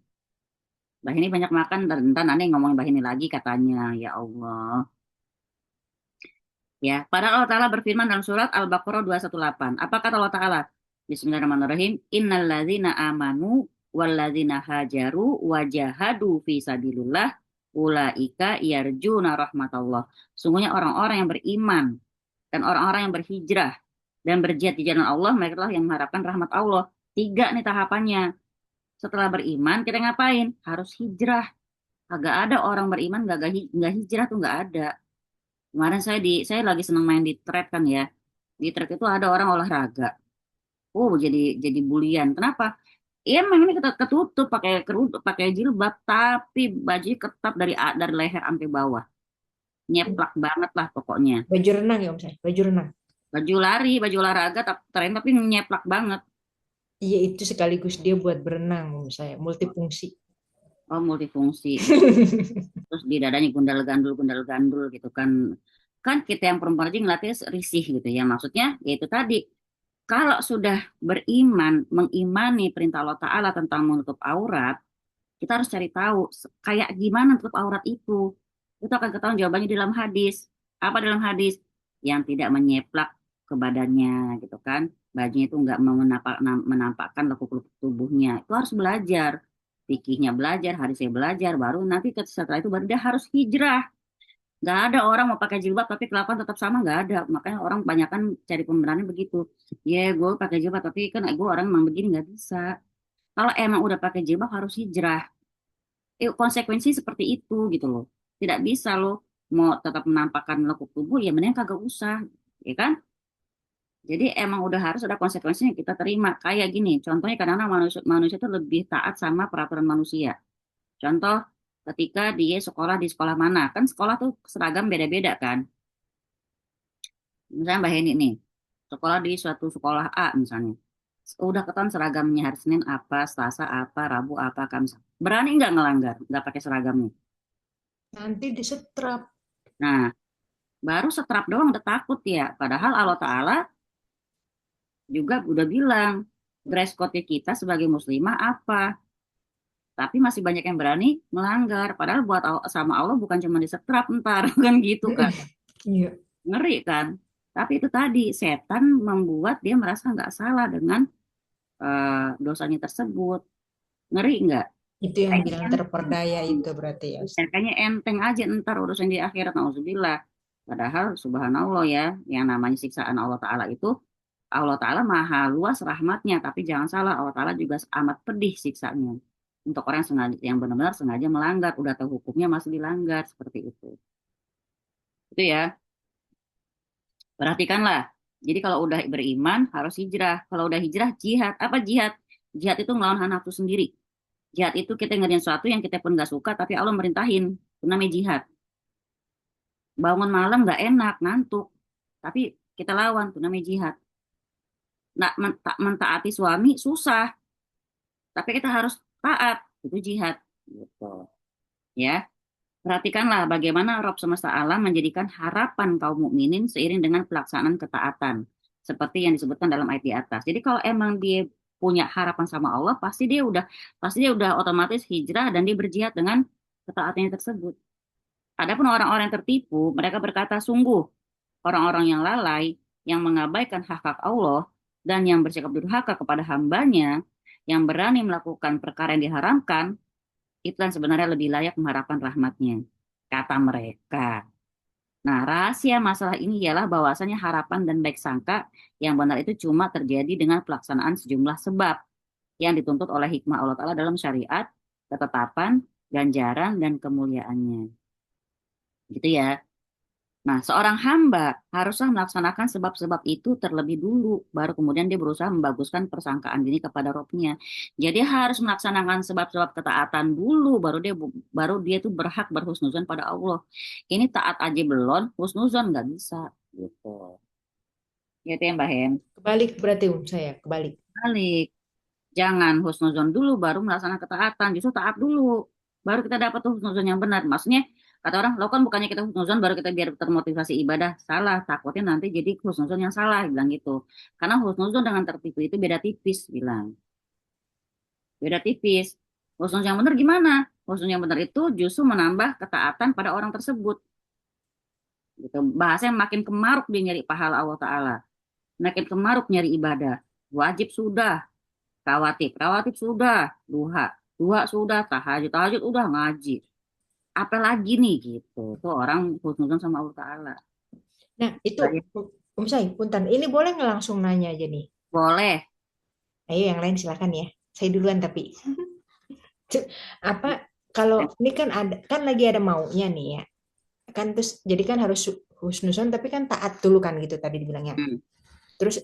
Bah ini banyak makan, dan ntar nanti ngomongin bah ini lagi katanya. Ya Allah. Ya, padahal Allah Ta'ala berfirman dalam surat Al-Baqarah 218. Apa kata Allah Ta'ala? Bismillahirrahmanirrahim. Innalladzina amanu walladzina hajaru wajahadu fi sabilillah ulaika yarjuna rahmatallah. Sungguhnya orang-orang yang beriman dan orang-orang yang berhijrah dan berjihad di jalan Allah, mereka lah yang mengharapkan rahmat Allah. 3 nih tahapannya. Setelah beriman, kita ngapain? Harus hijrah. Agak ada orang beriman nggak hijrah tuh nggak ada. Kemarin saya lagi seneng main di thread kan ya. Di thread itu ada orang olahraga. Oh, jadi bulian. Kenapa? Iya, memang ini ketutup pakai kerudung, pakai jilbab, tapi baju ketat dari leher sampai bawah. Nyeplak banget lah pokoknya.
Baju renang ya Om saya, baju renang.
Baju lari, baju olahraga, tapi nyeplak banget.
Iya itu sekaligus dia buat berenang Om saya, multifungsi.
Oh, multifungsi. Terus di dadanya gundal gandul gitu kan. Kan kita yang perempuan aja ngeliatnya risih gitu ya. Maksudnya ya itu tadi. Kalau sudah beriman, mengimani perintah Allah Ta'ala tentang menutup aurat, kita harus cari tahu kayak gimana tutup aurat itu. Itu akan ketahuan jawabannya di dalam hadis. Apa dalam hadis? Yang tidak menyeplak ke badannya gitu kan. Bajunya itu nggak menampakkan lekuk-lekuk tubuhnya. Itu harus belajar. Fikihnya belajar, hadisnya belajar, baru nanti setelah itu baru dia harus hijrah. Nggak ada orang mau pakai jilbab tapi kelakuan tetap sama, nggak ada. Makanya orang kebanyakan cari pembenarannya begitu. Ya gue pakai jilbab tapi kan gue orang emang begini, nggak bisa. Kalau emang udah pakai jilbab harus hijrah. Konsekuensi seperti itu gitu loh. Tidak bisa loh mau tetap menampakkan lekuk tubuh, ya mending kagak usah, ya kan? Jadi emang udah harus ada konsekuensinya kita terima. Kayak gini, contohnya kadang-kadang manusia, manusia itu lebih taat sama peraturan manusia. Contoh, ketika dia sekolah di sekolah mana, kan sekolah tuh seragam beda-beda kan. Misalnya Mbak Heni nih, sekolah di suatu sekolah A misalnya. Udah ketahuan seragamnya hari Senin apa, Selasa apa, Rabu apa, Kamis. Berani nggak ngelanggar, nggak pakai seragamnya?
Nanti disetrap.
Nah, baru setrap doang udah takut ya. Padahal Allah Ta'ala juga udah bilang, dress code kita sebagai muslimah apa. Tapi masih banyak yang berani melanggar. Padahal buat sama Allah bukan cuma disetrap ntar, kan gitu kan.
Iya.
Ngeri kan. Tapi itu tadi, setan membuat dia merasa nggak salah dengan dosanya tersebut. Ngeri nggak?
Itu yang
Kayaknya
bilang
enteng.
terperdaya itu berarti ya,
Ya,
Ustaz.
kayaknya enteng aja ntar urusan di akhirat. Nauzubillah. Padahal subhanallah ya, yang namanya siksaan Allah Ta'ala itu, Allah Ta'ala maha luas rahmatnya, tapi jangan salah, Allah Ta'ala juga amat pedih siksanya. Untuk orang yang sengaja, yang benar-benar sengaja melanggar, udah tahu hukumnya masih dilanggar, seperti itu. Itu ya, perhatikanlah. Jadi kalau udah beriman, harus hijrah. Kalau udah hijrah, jihad. Apa jihad? Jihad itu ngelawan hawa nafsu sendiri. Jihad itu kita ngerjain sesuatu yang kita pun nggak suka, tapi Allah merintahin. Itu namanya jihad. Bangun malam nggak enak, ngantuk. Tapi kita lawan, itu namanya jihad. Nggak mentaati suami, susah. Tapi kita harus taat. Itu jihad. Gitu. Ya. Perhatikanlah bagaimana Rabb semesta alam menjadikan harapan kaum mukminin seiring dengan pelaksanaan ketaatan. Seperti yang disebutkan dalam ayat di atas. Jadi kalau emang dia punya harapan sama Allah, pasti dia udah otomatis hijrah dan dia berjihad dengan ketaatannya tersebut. Adapun orang-orang yang tertipu, mereka berkata, sungguh orang-orang yang lalai, yang mengabaikan hak-hak Allah, dan yang bersikap durhaka kepada hambanya, yang berani melakukan perkara yang diharamkan, itu yang sebenarnya lebih layak mengharapkan rahmatnya, kata mereka. Nah, rahasia masalah ini ialah bahwasanya harapan dan baik sangka yang benar itu cuma terjadi dengan pelaksanaan sejumlah sebab yang dituntut oleh hikmah Allah Ta'ala dalam syariat, ketetapan, ganjaran, dan kemuliaannya. Gitu ya. Nah, seorang hamba haruslah melaksanakan sebab-sebab itu terlebih dulu, baru kemudian dia berusaha membaguskan persangkaan diri kepada Robnya. Jadi harus melaksanakan sebab-sebab ketaatan dulu, baru dia tuh berhak berhusnuzon pada Allah. Ini taat aja belum, husnuzon nggak bisa, gitu. Gitu ya Mbak Hen.
Kebalik berarti saya, kebalik.
Balik, jangan husnuzon dulu, baru melaksanakan ketaatan. Justru taat dulu, baru kita dapat tuh husnuzon yang benar. Maksudnya kata orang, lo kan bukannya kita husnuzon baru kita biar termotivasi ibadah. Salah, takutnya nanti jadi husnuzon yang salah, bilang gitu. Karena husnuzon dengan tertipu itu beda tipis, bilang. Beda tipis. Husnuzon yang benar gimana? Husnuzon yang benar itu justru menambah ketaatan pada orang tersebut. Gitu. Bahasanya makin kemaruk dia nyari pahala Allah Ta'ala. Makin kemaruk nyari ibadah. Wajib sudah, rawatib sudah, duha. Duha sudah, tahajud udah, ngaji. Apalagi nih gitu. Tuh orang husnuzon sama Allah Ta'ala.
Nah, itu Say, punten. Ini boleh nggak langsung nanya aja nih?
Boleh.
Ayo yang lain silakan ya. Saya duluan tapi. Apa kalau ini kan ada kan lagi ada maunya nih ya. Kan terus jadi kan harus husnuzon tapi kan taat dulu kan gitu tadi dibilangnya.
Hmm.
Terus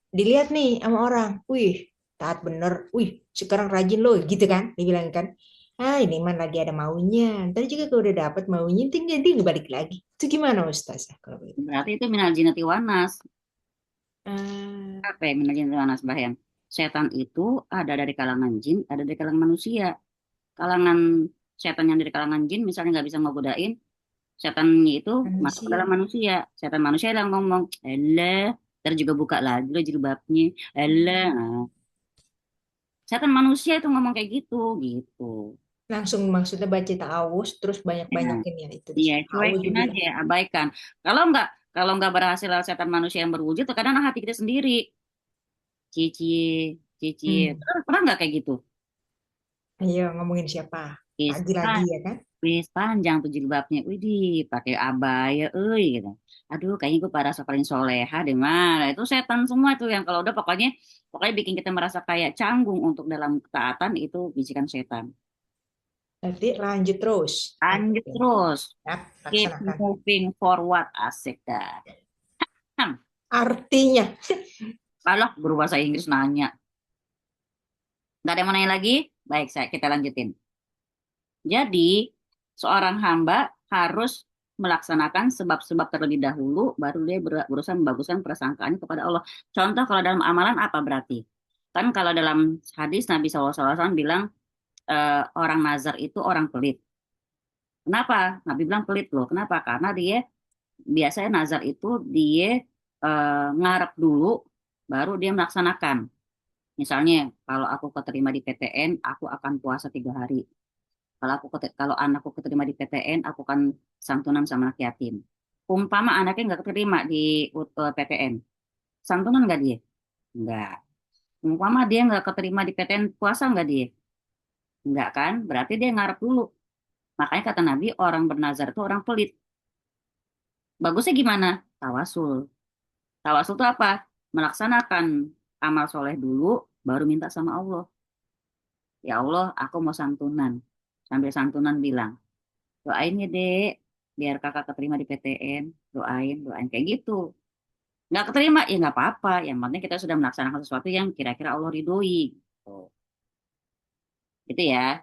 dilihat nih sama orang, wih taat bener, wih sekarang rajin loh gitu kan, dibilang kan, ini mah lagi ada maunya, ntar juga kalau udah dapet maunya, tinggal dia ngebalik lagi, itu gimana Ustazah kalau begitu?
Berarti itu minal jinnati wanas.
Ah,
Apa ya minal jinnati wanas, Bahyan? Setan itu ada dari kalangan jin, ada dari kalangan manusia. Kalangan setan yang dari kalangan jin misalnya nggak bisa ngegodain, setannya itu masuk ke
manusia.
dalam manusia. Setan manusia yang ngomong, "Elah, Ntar juga buka lagi lo jilbabnya. Alah, setan manusia itu ngomong kayak gitu, gitu.
Langsung maksudnya baca ta'awuz terus
Ya,
banyak-banyakin ya itu di
iya,
situ.
cuekin
Auzubillah.
aja, abaikan. Kalau nggak berhasil lewat setan manusia yang berwujud, terkadang hati kita sendiri. Cici, cici.
Hmm.
Pernah nggak kayak gitu?
Ayo ngomongin siapa?
Wis,
Lagi-lagi ya kan?
wis panjang tuh jilbabnya. Widih, pakai abaya, gitu. Aduh, kayaknya gue para paling soleha deh, mana. Itu setan semua tuh yang kalau udah pokoknya pokoknya bikin kita merasa kayak canggung untuk dalam ketaatan itu bisikan setan.
Nanti lanjut terus.
Lanjut
Lanjutin.
terus.
Ya,
Keep
laksanakan.
moving forward. Asik dah.
Artinya,
Kalau berbahasa Inggris nanya. Nggak ada yang mau nanya lagi? Baik, kita lanjutin. Jadi, seorang hamba harus melaksanakan sebab-sebab terlebih dahulu, baru dia berusaha membaguskan persangkaannya kepada Allah. Contoh kalau dalam amalan apa berarti? Kan kalau dalam hadis Nabi SAW bilang orang nazar itu orang pelit. Kenapa? Nabi bilang pelit loh. Kenapa? Karena dia biasanya nazar itu dia ngarep dulu, baru dia melaksanakan. Misalnya, kalau aku keterima di PTN, aku akan puasa 3 hari. Kalau anakku keterima di PTN, aku akan santunan sama anak yatim. Umpama anaknya nggak keterima di PTN, santunan nggak dia? Nggak. Umpama dia nggak keterima di PTN, puasa nggak dia? Nggak kan? Berarti dia ngarep dulu. Makanya kata Nabi, orang bernazar itu orang pelit. Bagusnya gimana? Tawasul. Tawasul itu apa? Melaksanakan amal soleh dulu, baru minta sama Allah. Ya Allah, aku mau santunan. Sambil santunan bilang, doain ya dek, biar kakak keterima di PTN. Doain, doain kayak gitu. Nggak keterima, ya nggak apa-apa. Yang penting kita sudah melaksanakan sesuatu yang kira-kira Allah ridhoi. Tuh. Gitu ya.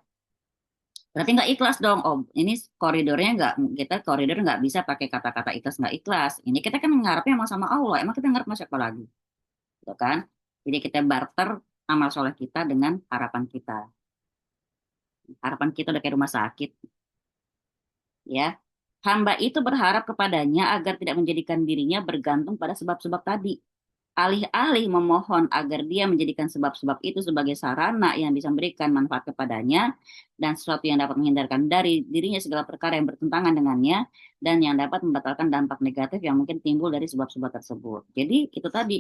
Berarti nggak ikhlas dong. Oh, ini koridornya nggak, kita koridor nggak bisa pakai kata-kata ikhlas nggak ikhlas. Ini kita kan ngarepnya emang sama Allah. Emang kita ngarep sama siapa lagi? Gitu kan? Jadi kita barter amal soleh kita dengan harapan kita. Harapan kita udah kayak rumah sakit. Ya, hamba itu berharap kepadanya agar tidak menjadikan dirinya bergantung pada sebab-sebab tadi. Alih-alih memohon agar dia menjadikan sebab-sebab itu sebagai sarana yang bisa memberikan manfaat kepadanya dan sesuatu yang dapat menghindarkan dari dirinya segala perkara yang bertentangan dengannya dan yang dapat membatalkan dampak negatif yang mungkin timbul dari sebab-sebab tersebut. Jadi itu tadi,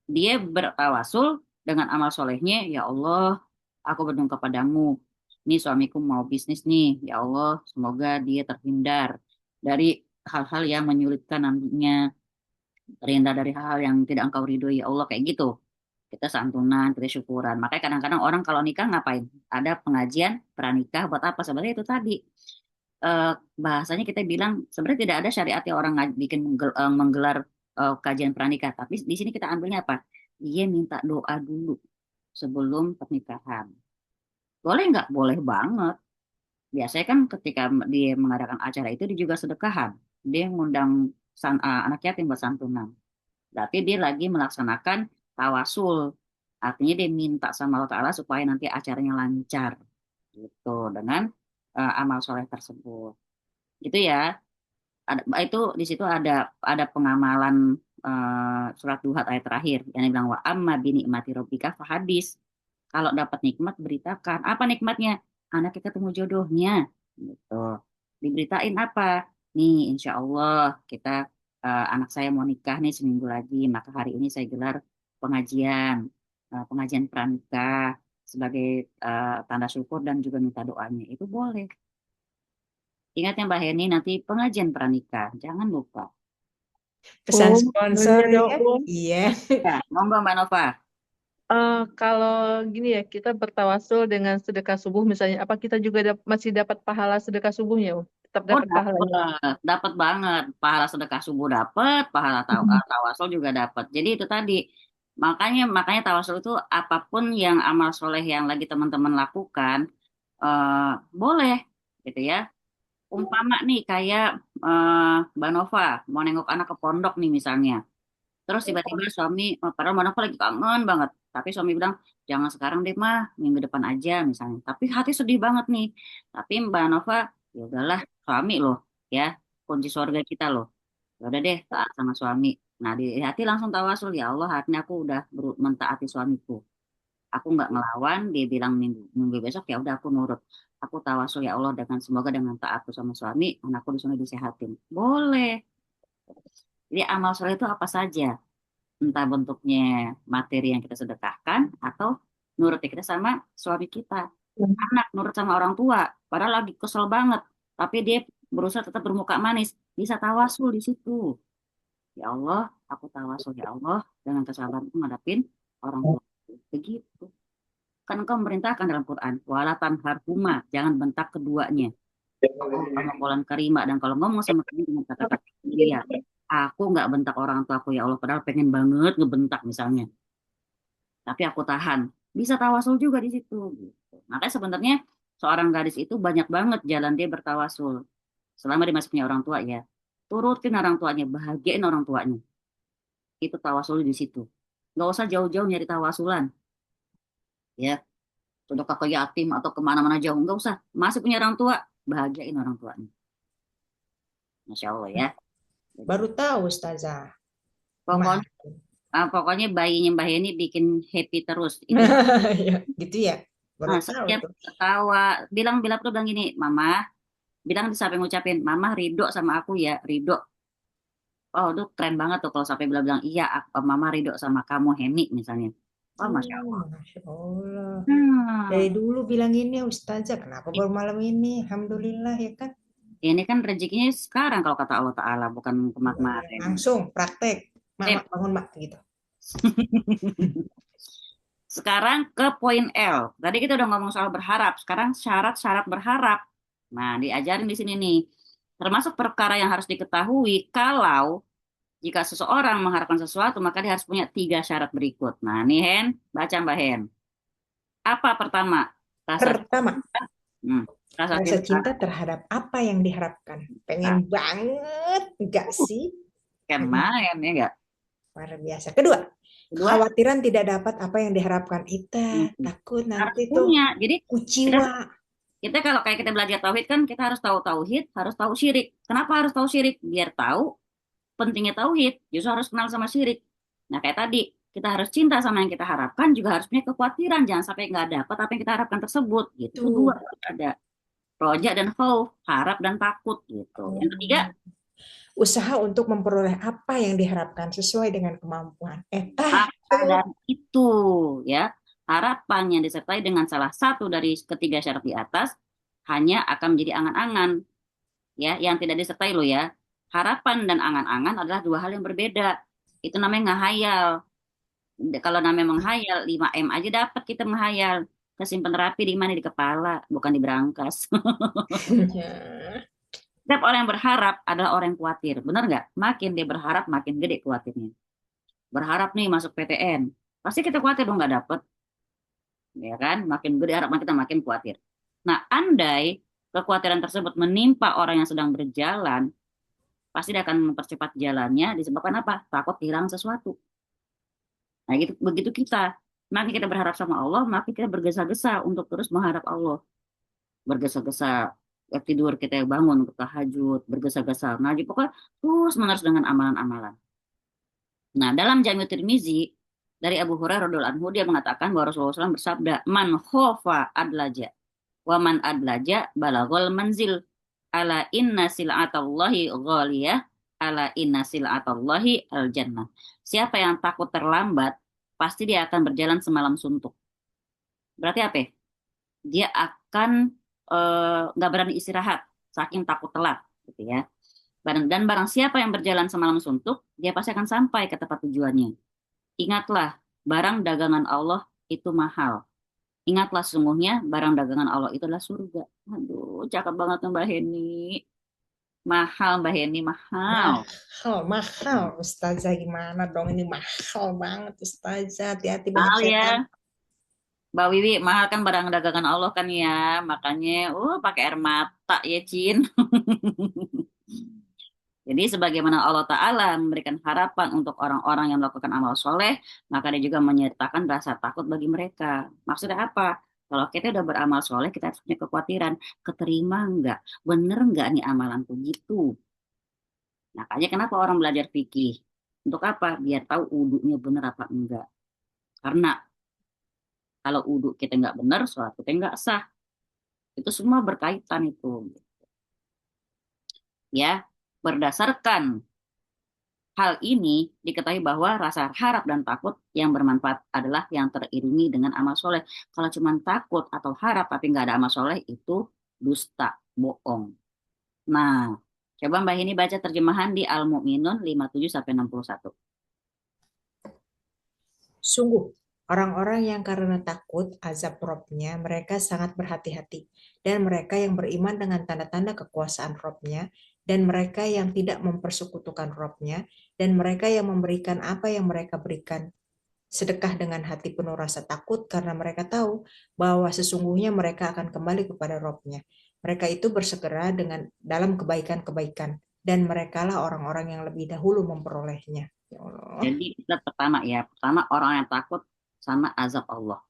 dia bertawasul dengan amal solehnya, ya Allah, aku berdoa kepadamu, ini suamiku mau bisnis nih, ya Allah, semoga dia terhindar dari hal-hal yang menyulitkan nantinya, terhindar dari hal-hal yang tidak engkau ridhoi, ya Allah, kayak gitu. Kita santunan, kita syukuran. Makanya kadang-kadang orang kalau nikah ngapain? Ada pengajian pranikah buat apa? Sebenarnya itu tadi. Eh, Bahasanya kita bilang sebenarnya tidak ada syariatnya orang bikin menggelar kajian pranikah. Tapi di sini kita ambilnya apa? Dia minta doa dulu sebelum pernikahan. Boleh nggak? Boleh banget. Biasanya kan ketika dia mengadakan acara itu dia juga sedekahan. Dia mengundang anak yatim buat santunan. Berarti dia lagi melaksanakan tawasul. Artinya dia minta sama Allah Ta'ala supaya nanti acaranya lancar. Gitu. Dengan amal soleh tersebut. Gitu ya. Itu di situ ada pengamalan surat Duha ayat terakhir yang bilang wa amma bini mati robika fahadis. Kalau dapat nikmat beritakan. Apa nikmatnya? Anaknya ketemu jodohnya. Gitu. Diberitain apa? Nih, insya Allah kita anak saya mau nikah nih seminggu lagi. Maka hari ini saya gelar pengajian, pengajian pranikah sebagai tanda syukur dan juga minta doanya. Itu boleh. Ingat ya Mbak Heni, nanti pengajian pranikah. Jangan lupa.
pesan
Oh,
sponsor
bener ya
ya.
Allah.
Iya.
Ya, monggo Mbak Nova.
Kalau gini ya, kita bertawasul dengan sedekah subuh misalnya, apa kita juga masih dapat pahala sedekah subuhnya? Tetap
Oh,
dapat pahalanya.
dapat banget. Pahala sedekah subuh dapat, pahala tawasul juga dapat. Jadi itu tadi. Makanya tawasul itu apapun yang amal soleh yang lagi teman-teman lakukan, eh, boleh gitu ya. Umpama nih kayak Mbak Nova mau nengok anak ke pondok nih misalnya. Terus tiba-tiba suami, padahal Mbak Nova lagi kangen banget. Tapi suami bilang, jangan sekarang deh mah, minggu depan aja misalnya. Tapi hati sedih banget nih. Tapi Mbak Nova, ya udahlah, suami loh, ya, kunci surga kita loh. Ya udah deh, taat sama suami. Nah, di hati langsung tawasul, ya Allah, hari ini aku udah mentaati suamiku. Aku nggak ngelawan, dia bilang minggu besok, ya udah aku nurut. Aku tawasul, ya Allah, dengan semoga dengan taatku sama suami, anakku di sana disehatin. Boleh. Jadi amal soleh itu apa saja, entah bentuknya materi yang kita sedekahkan atau nurut kita sama suami kita. Anak nurut sama orang tua, padahal lagi kesel banget, tapi dia berusaha tetap bermuka manis, bisa tawasul di situ. Ya Allah, aku tawasul, ya Allah, dengan kesabaran menghadapin orang tua. Begitu. Kan engkau memerintahkan dalam Quran, wala tanharhuma, jangan bentak keduanya. Kamu kolan karima, dan kalau ngomong sama kamu dengan kata-kata mulia, aku nggak bentak orang tua aku, ya Allah, padahal pengen banget ngebentak misalnya, tapi aku tahan. Bisa tawasul juga di situ. Gitu. Makanya sebenarnya seorang gadis itu banyak banget jalan dia bertawasul. Selama dia masih punya orang tua ya. Turutin orang tuanya, bahagiain orang tuanya. Itu tawasul di situ. Nggak usah jauh-jauh nyari tawasulan. Ya, sudah ke yatim atau kemana-mana jauh. Nggak usah. Masih punya orang tua, bahagiain orang tuanya. Masya Allah ya.
Baru tahu Ustazah.
Pokoknya,
Gimana?
pokoknya bayinya Mbak Heni bikin happy terus. Itu
Ya, gitu ya. Baru tahu
setiap
tuh.
ketawa, bilang tuh bilang gini, Mama, bilang sampai ngucapin, Mama ridho sama aku ya, ridho. Oh, itu keren banget tuh kalau sampai bilang-bilang, iya, Mama ridho sama kamu, Heni, misalnya. Oh, Masya Allah.
Masya Allah. Dari
Hmm,
dulu bilang ini ya Ustazah, kenapa baru malam ini? Alhamdulillah ya kan.
ini kan rezekinya sekarang kalau kata Allah Ta'ala, bukan
Iya,
kemarin.
langsung praktek. Mak,
Sip.
mak, bangun mak gitu.
Sekarang ke poin L. Tadi kita udah ngomong soal berharap, sekarang syarat-syarat berharap. Nah, diajarin di sini nih. Termasuk perkara yang harus diketahui kalau jika seseorang mengharapkan sesuatu, maka dia harus punya 3 syarat berikut. Nah, nih Hen, baca Mbak Hen. Apa pertama? Rasa
Pertama,
hmm, rasa
rasa
cinta.
cinta terhadap apa yang diharapkan. Pengen banget, enggak sih?
Kan main ya enggak?
Luar biasa. Kedua,
Kedua,
khawatiran tidak dapat apa yang diharapkan. Kita takut
harus
nanti tuh
punya. Jadi kita
kuciwa.
kita kalau kayak kita belajar tauhid kan kita harus tahu tauhid, harus tahu syirik. Kenapa harus tahu syirik? Biar tahu pentingnya tauhid, justru harus kenal sama syirik. Nah, kayak tadi, kita harus cinta sama yang kita harapkan, juga harus punya kekhawatiran, jangan sampai nggak dapat apa yang kita harapkan tersebut. Gitu. Itu
Tuh.
2, ada roja dan khauf, harap dan takut gitu. Yang ketiga,
Usaha untuk memperoleh apa yang diharapkan sesuai dengan kemampuan.
maka dan itu ya, harapan yang disertai dengan salah satu dari ketiga syarat di atas hanya akan menjadi angan-angan, ya, yang tidak disertai loh ya. Harapan dan angan-angan adalah 2 hal yang berbeda. Itu namanya ngahayal. Kalau namanya menghayal, 5M aja dapat kita menghayal. Kesimpan rapi di mana? Di kepala, bukan di berangkas. Setiap orang yang berharap adalah orang yang khawatir. Benar nggak? Makin dia berharap, makin gede khawatirnya. Berharap nih masuk PTN. Pasti kita khawatir dong nggak dapet. Ya kan? Makin gede harapan kita, makin khawatir. Nah, andai kekhawatiran tersebut menimpa orang yang sedang berjalan, pasti dia akan mempercepat jalannya disebabkan apa? Takut kehilangan sesuatu. Nah, gitu, begitu kita. Makin kita berharap sama Allah, makin kita bergesa-gesa untuk terus mengharap Allah. Bergesa-gesa tidur kita bangun untuk tahajud, bergesa-gesa ngaji, pokoknya terus menerus dengan amalan-amalan. Nah, dalam Jami' Tirmizi dari Abu Hurairah radhiyallahu anhu dia mengatakan bahwa Rasulullah SAW bersabda, "Man khofa adlaja, wa man adlaja balaghul manzil. Ala inna sil'atallahi ghaliyah, ala inna sil'atallahi al-jannah." Siapa yang takut terlambat, pasti dia akan berjalan semalam suntuk. Berarti apa ya? Dia akan nggak berani istirahat, saking takut telat, gitu ya. Dan barang siapa yang berjalan semalam suntuk, dia pasti akan sampai ke tempat tujuannya. Ingatlah, barang dagangan Allah itu mahal. Ingatlah sesungguhnya barang dagangan Allah itu adalah surga. Aduh, cakep banget Mbak Heni. Mahal Mbak Heni, mahal.
Mahal, Ustazah, gimana dong ini mahal banget Ustazah, hati-hati banyak
Mahal ya,
setan.
Mbak Wiwi, mahal kan barang dagangan Allah kan ya, makanya, pakai air mata ya, Cin. Jadi sebagaimana Allah Ta'ala memberikan harapan untuk orang-orang yang melakukan amal soleh, maka dia juga menyertakan rasa takut bagi mereka. Maksudnya apa? Kalau kita udah beramal soleh, kita harus punya kekhawatiran, keterima enggak? Bener enggak nih amalanku gitu? Makanya kenapa orang belajar fikih? Untuk apa? Biar tahu wudunya benar apa enggak. Karena kalau wudhu kita nggak benar, sholat kita nggak sah. Itu semua berkaitan itu. Ya, berdasarkan hal ini diketahui bahwa rasa harap dan takut yang bermanfaat adalah yang teriringi dengan amal soleh. Kalau cuma takut atau harap tapi nggak ada amal soleh itu dusta, bohong. Nah, coba Mbak ini baca terjemahan di Al-Mu'minun 57-61.
Sungguh, orang-orang yang karena takut azab Robnya, mereka sangat berhati-hati. Dan mereka yang beriman dengan tanda-tanda kekuasaan Robnya, dan mereka yang tidak mempersekutukan Robnya, dan mereka yang memberikan apa yang mereka berikan sedekah dengan hati penuh rasa takut karena mereka tahu bahwa sesungguhnya mereka akan kembali kepada Robnya. Mereka itu bersegera dengan dalam kebaikan-kebaikan, dan merekalah orang-orang yang lebih dahulu memperolehnya. Ya Allah.
Jadi kita pertama ya, pertama orang yang takut sama azab Allah.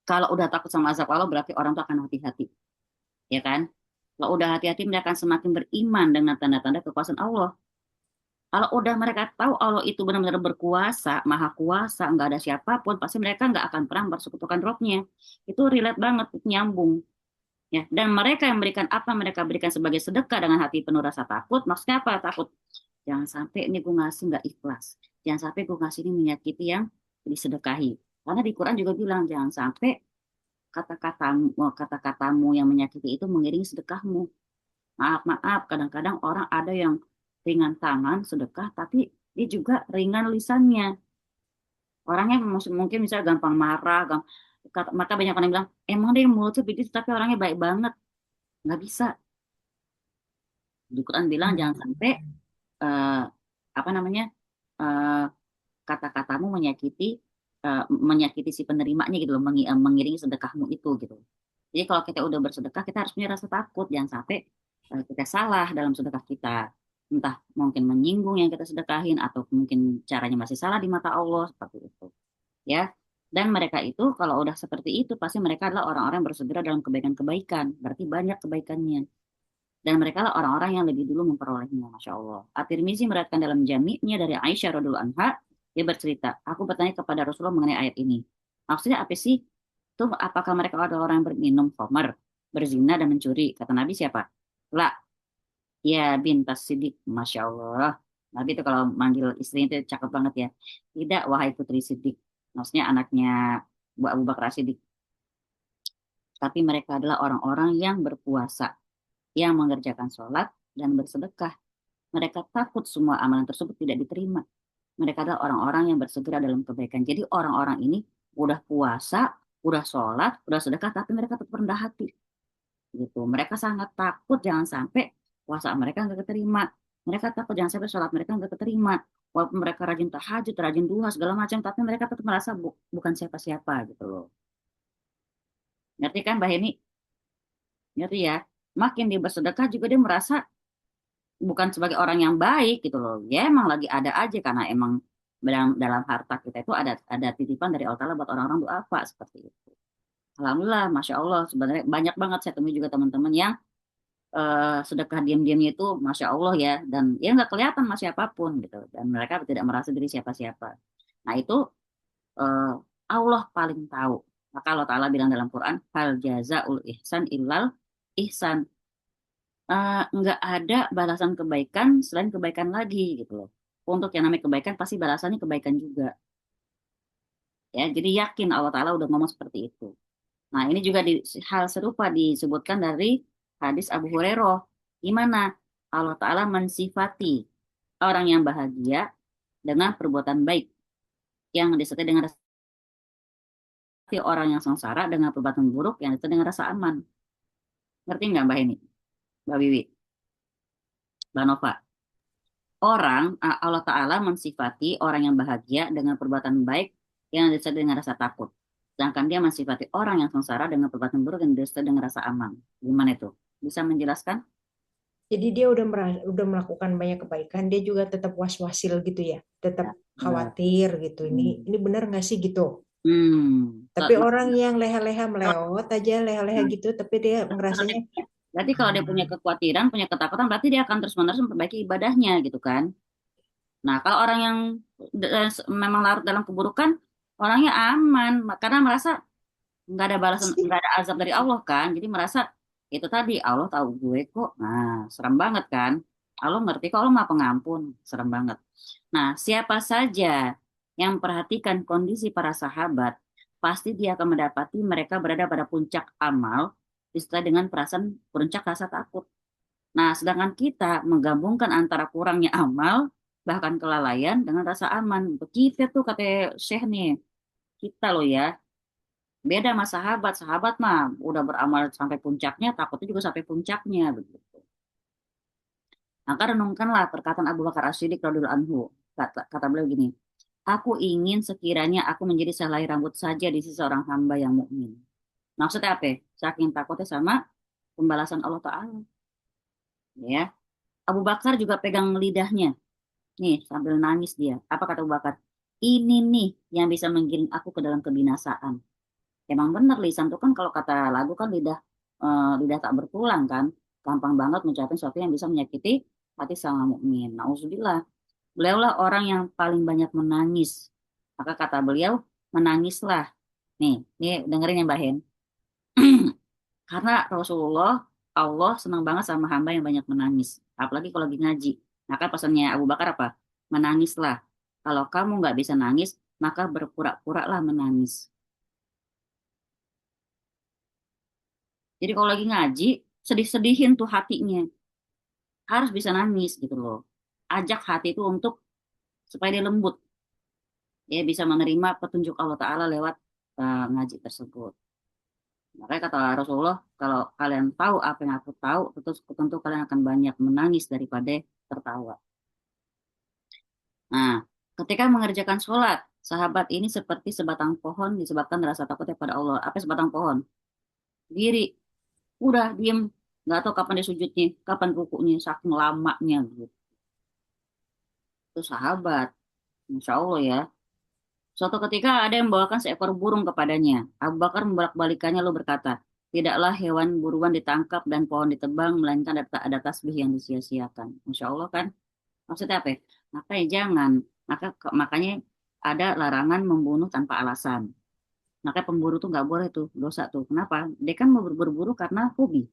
Kalau udah takut sama azab Allah berarti orang itu akan hati-hati, ya kan? Kalau udah hati-hati mereka akan semakin beriman dengan tanda-tanda kekuasaan Allah. Kalau udah mereka tahu Allah itu benar-benar berkuasa, maha kuasa, nggak ada siapapun, pasti mereka nggak akan pernah bersekutukan Rohnya. Itu relate banget, itu nyambung. Ya, dan mereka yang memberikan apa mereka berikan sebagai sedekah dengan hati penuh rasa takut, maksudnya apa? Takut. Jangan sampai ini gue ngasih nggak ikhlas. Jangan sampai gue ngasih ini menyakiti yang disedekahi. Karena di Quran juga bilang, jangan sampai kata-katamu yang menyakiti itu mengiringi sedekahmu. Maaf, kadang-kadang orang ada yang ringan tangan sedekah, tapi dia juga ringan lisannya. Orangnya mungkin misalnya gampang marah, maka banyak orang yang bilang, emang dia mulutnya begitu, tapi orangnya baik banget. Nggak bisa. Di Quran bilang jangan sampai eh, apa namanya eh, kata-katamu menyakiti si penerimanya gitu loh, mengiringi sedekahmu itu gitu. Jadi kalau kita udah bersedekah, kita harus punya rasa takut, jangan sampai kita salah dalam sedekah kita. Entah mungkin menyinggung yang kita sedekahin atau mungkin caranya masih salah di mata Allah seperti itu. Ya. Dan mereka itu kalau udah seperti itu pasti mereka adalah orang-orang yang bersegera dalam kebaikan-kebaikan. Berarti banyak kebaikannya. Dan mereka lah orang-orang yang lebih dulu memperolehnya, Masya Allah. At-Tirmizi meriwayatkan dalam jami'nya dari Aisyah radhiallahu anha, dia bercerita, aku bertanya kepada Rasulullah mengenai ayat ini. Maksudnya apa sih? Tuh, apakah mereka adalah orang yang berminum khamar, berzina dan mencuri? Kata Nabi siapa? La, ya bintas Siddiq, Masya Allah. Nabi itu kalau manggil istrinya itu cakep banget ya. Tidak, wahai putri Siddiq. Maksudnya anaknya Bu Abu Bakar Siddiq. Tapi mereka adalah orang-orang yang berpuasa, yang mengerjakan sholat dan bersedekah. Mereka takut semua amalan tersebut tidak diterima. Mereka adalah orang-orang yang bersegera dalam kebaikan. Jadi orang-orang ini udah puasa, udah sholat, udah sedekah, tapi mereka tetap rendah hati. Gitu. Mereka sangat takut jangan sampai puasa mereka nggak keterima. Mereka takut jangan sampai sholat mereka nggak keterima. Walaupun mereka rajin tahajud, rajin duha, segala macam, tapi mereka tetap merasa bukan siapa-siapa gitu loh. Ngerti kan Mbak Heni? Ngerti ya? Makin dia bersedekah juga dia merasa bukan sebagai orang yang baik gitu loh. Ya emang lagi ada aja karena emang dalam harta kita itu ada titipan dari Allah Ta'ala buat orang-orang duafa seperti itu. Alhamdulillah, Masya Allah, sebenarnya banyak banget saya temui juga teman-teman yang sedekah diam-diamnya itu Masya Allah ya. Dan ya nggak kelihatan sama siapapun gitu. Dan mereka tidak merasa diri siapa-siapa. Nah itu eh, Allah paling tahu. Maka Allah Ta'ala bilang dalam Quran, hal jazaul ihsan illal ihsan. Nggak ada balasan kebaikan selain kebaikan lagi gitu loh. Untuk yang namanya kebaikan pasti balasannya kebaikan juga. Ya, jadi yakin Allah Ta'ala udah ngomong seperti itu. Nah, ini juga hal serupa disebutkan dari hadis Abu Hurairah. Gimana Allah Ta'ala mensifati orang yang bahagia dengan perbuatan baik. Yang disertai dengan orang yang sengsara dengan perbuatan buruk yang disertai dengan rasa aman. Ngerti nggak Mbak ini? Mbak Wiwi? Mbak Nova? Allah Ta'ala mensifati orang yang bahagia dengan perbuatan baik yang disertai dengan rasa takut. Sedangkan dia mensifati orang yang sengsara dengan perbuatan buruk yang disertai dengan rasa aman. Gimana itu? Bisa menjelaskan?
Jadi dia udah melakukan banyak kebaikan, dia juga tetap was-wasil gitu ya, tetap khawatir gitu. Ini benar nggak sih gitu? Tapi orang yang leha-leha melewat aja, leha-leha gitu, tapi dia ngerasanya.
Berarti kalau dia punya kekhawatiran, punya ketakutan, berarti dia akan terus-menerus memperbaiki ibadahnya gitu kan? Nah, kalau orang yang memang larut dalam keburukan, orangnya aman, karena merasa nggak ada balasan, nggak ada azab dari Allah kan. Jadi merasa itu tadi Allah tahu gue kok. Nah, serem banget kan. Allah ngerti kok, Allah Maha Pengampun, serem banget. Nah, siapa saja yang memperhatikan kondisi para sahabat, pasti dia akan mendapati mereka berada pada puncak amal, disertai dengan perasaan puncak rasa takut. Nah, sedangkan kita menggabungkan antara kurangnya amal, bahkan kelalaian dengan rasa aman. Begitu tuh kata Syekh nih, kita loh ya. Beda sama sahabat. Sahabat mah udah beramal sampai puncaknya, takutnya juga sampai puncaknya begitu. Maka renungkanlah perkataan Abu Bakar As-Siddiq radhiyallahu anhu. Kata beliau gini, aku ingin sekiranya aku menjadi sehelai rambut saja di sisi seorang hamba yang mukmin. Maksudnya apa? Saking takutnya sama pembalasan Allah Ta'ala. Ya. Abu Bakar juga pegang lidahnya. Nih, sambil nangis dia. Apa kata Abu Bakar? Ini nih yang bisa menggiring aku ke dalam kebinasaan. Emang bener lisan tuh kan kalau kata lagu kan lidah tak bertulang kan. Gampang banget mengucapkan sesuatu yang bisa menyakiti hati sama mukmin. Nauzubillah. Beliaulah orang yang paling banyak menangis. Maka kata beliau, menangislah. Nih dengerin ya Mbak Hen. Karena Rasulullah, Allah senang banget sama hamba yang banyak menangis. Apalagi kalau lagi ngaji. Maka pesannya Abu Bakar apa? Menangislah. Kalau kamu nggak bisa nangis, maka berpura-pura lah menangis. Jadi kalau lagi ngaji, sedih-sedihin tuh hatinya. Harus bisa nangis gitu loh. Ajak hati itu untuk supaya dia lembut. Ya bisa menerima petunjuk Allah Ta'ala lewat ngaji tersebut. Makanya kata Rasulullah, kalau kalian tahu apa yang aku tahu, tentu kalian akan banyak menangis daripada tertawa. Nah, ketika mengerjakan sholat, sahabat ini seperti sebatang pohon disebabkan rasa takutnya pada Allah. Apa sebatang pohon? Diri, udah diem, nggak tahu kapan dia sujudnya, kapan rukunya, saking lamanya gitu. Itu sahabat, Masya Allah ya. Suatu ketika ada yang membawakan seekor burung kepadanya. Abu Bakar membolak-balikannya lalu berkata, tidaklah hewan buruan ditangkap dan pohon ditebang, melainkan ada tasbih yang disia-siakan. Masya Allah kan? Maksudnya apa ya? Makanya jangan. Makanya ada larangan membunuh tanpa alasan. Makanya pemburu tuh nggak boleh tuh, dosa tuh. Kenapa? Dia kan mau berburu karena hobi.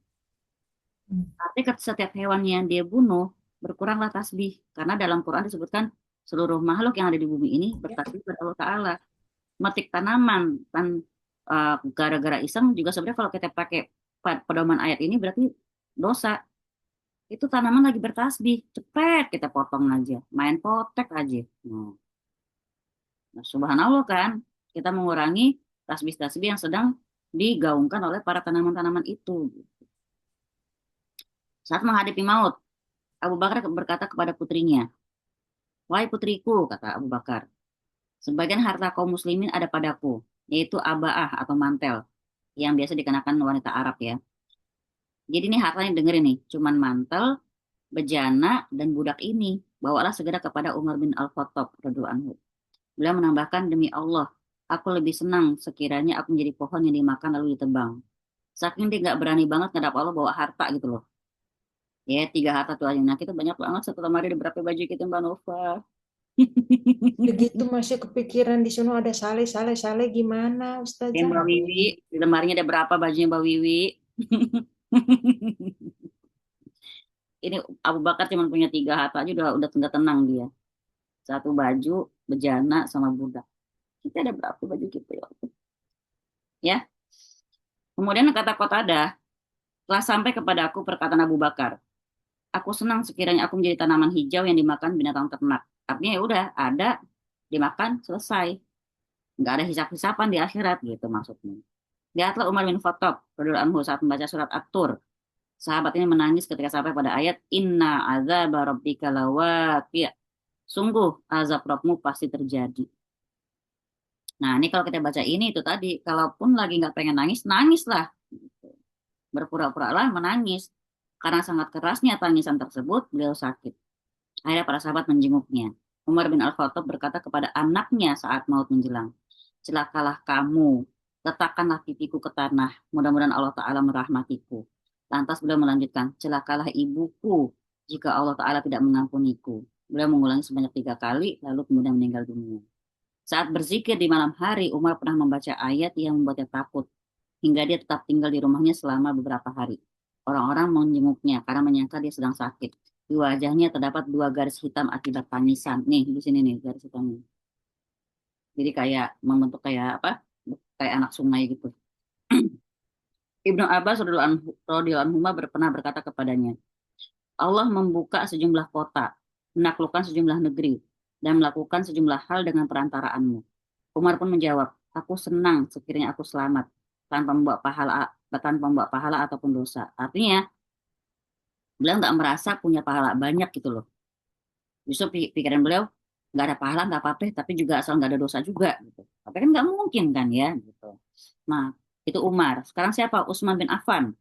Artinya setiap hewan yang dia bunuh, berkuranglah tasbih. Karena dalam Quran disebutkan seluruh makhluk yang ada di bumi ini bertasbih kepada Allah Ta'ala. Metik tanaman gara-gara iseng juga sebenarnya kalau kita pakai pedoman ayat ini berarti dosa. Itu tanaman lagi bertasbih, cepet kita potong aja, main potek aja. Nah, subhanallah kan, kita mengurangi tasbih-tasbih yang sedang digaungkan oleh para tanaman-tanaman itu. Saat menghadapi maut, Abu Bakar berkata kepada putrinya, wahai putriku, kata Abu Bakar, sebagian harta kaum muslimin ada padaku, yaitu abaah atau mantel yang biasa dikenakan wanita Arab ya. Jadi ini hartanya dengerin nih, cuman mantel, bejana, dan budak ini. Bawalah segera kepada Umar bin Al-Khattab radhiyallahu anhu. Beliau menambahkan, demi Allah, aku lebih senang sekiranya aku menjadi pohon yang dimakan lalu ditebang. Saking dia nggak berani banget ngadap Allah bawa harta gitu loh. Ya, 3 harta tuh aja. Nah, kita banyak banget satu lemari ada berapa baju kita Mbak Nova.
Begitu masih kepikiran di sana ada sale gimana
Ya,
Ustazah?
Mbak Wiwi, di lemarinya ada berapa bajunya Mbak Wiwi. Ini Abu Bakar cuma punya 3 harta aja udah nggak tenang dia. Satu baju, bejana, sama budak. Kita ada berapa baju kita ya? Ya. Kemudian kata Qatadah, telah sampai kepada aku perkataan Abu Bakar. Aku senang sekiranya aku menjadi tanaman hijau yang dimakan binatang ternak. Artinya ya udah ada dimakan selesai. Nggak ada hisap-hisapan di akhirat gitu maksudnya. Lihatlah Umar bin Khattab radhiyallahu anhu saat membaca surat At-Tur. Sahabat ini menangis ketika sampai pada ayat Inna azaba rabbika lawaqi'. Sungguh azab Rabbmu pasti terjadi. Nah, ini kalau kita baca ini itu tadi, kalaupun lagi nggak pengen nangis, nangislah. Berpura-pura lah menangis. Karena sangat kerasnya tangisan tersebut, beliau sakit. Akhirnya para sahabat menjenguknya. Umar bin Al-Khattab berkata kepada anaknya saat maut menjelang, celakalah kamu, letakkanlah pipiku ke tanah, mudah-mudahan Allah Ta'ala merahmatiku. Lantas beliau melanjutkan, celakalah ibuku, jika Allah Ta'ala tidak mengampuniku. Beliau mengulangi sebanyak 3 kali, lalu kemudian meninggal dunia. Saat berzikir di malam hari, Umar pernah membaca ayat yang membuatnya takut, hingga dia tetap tinggal di rumahnya selama beberapa hari. Orang-orang menjenguknya karena menyangka dia sedang sakit. Di wajahnya terdapat 2 garis hitam akibat tangisan. Nih, di sini nih garis hitamnya. Jadi kayak membentuk kayak apa? Kayak anak sungai gitu. Ibnu Abbas radhiyallahu anhu pernah berkata kepadanya, Allah membuka sejumlah kota, menaklukkan sejumlah negeri, dan melakukan sejumlah hal dengan perantaraanmu. Umar pun menjawab, aku senang sekiranya aku selamat tanpa membawa pahala ataupun dosa. Artinya, beliau nggak merasa punya pahala banyak gitu loh. Justru pikiran beliau nggak ada pahala nggak apa-apa, tapi juga asal nggak ada dosa juga gitu. Tapi kan nggak mungkin kan ya gitu. Nah, itu Umar. Sekarang siapa? Utsman bin Affan.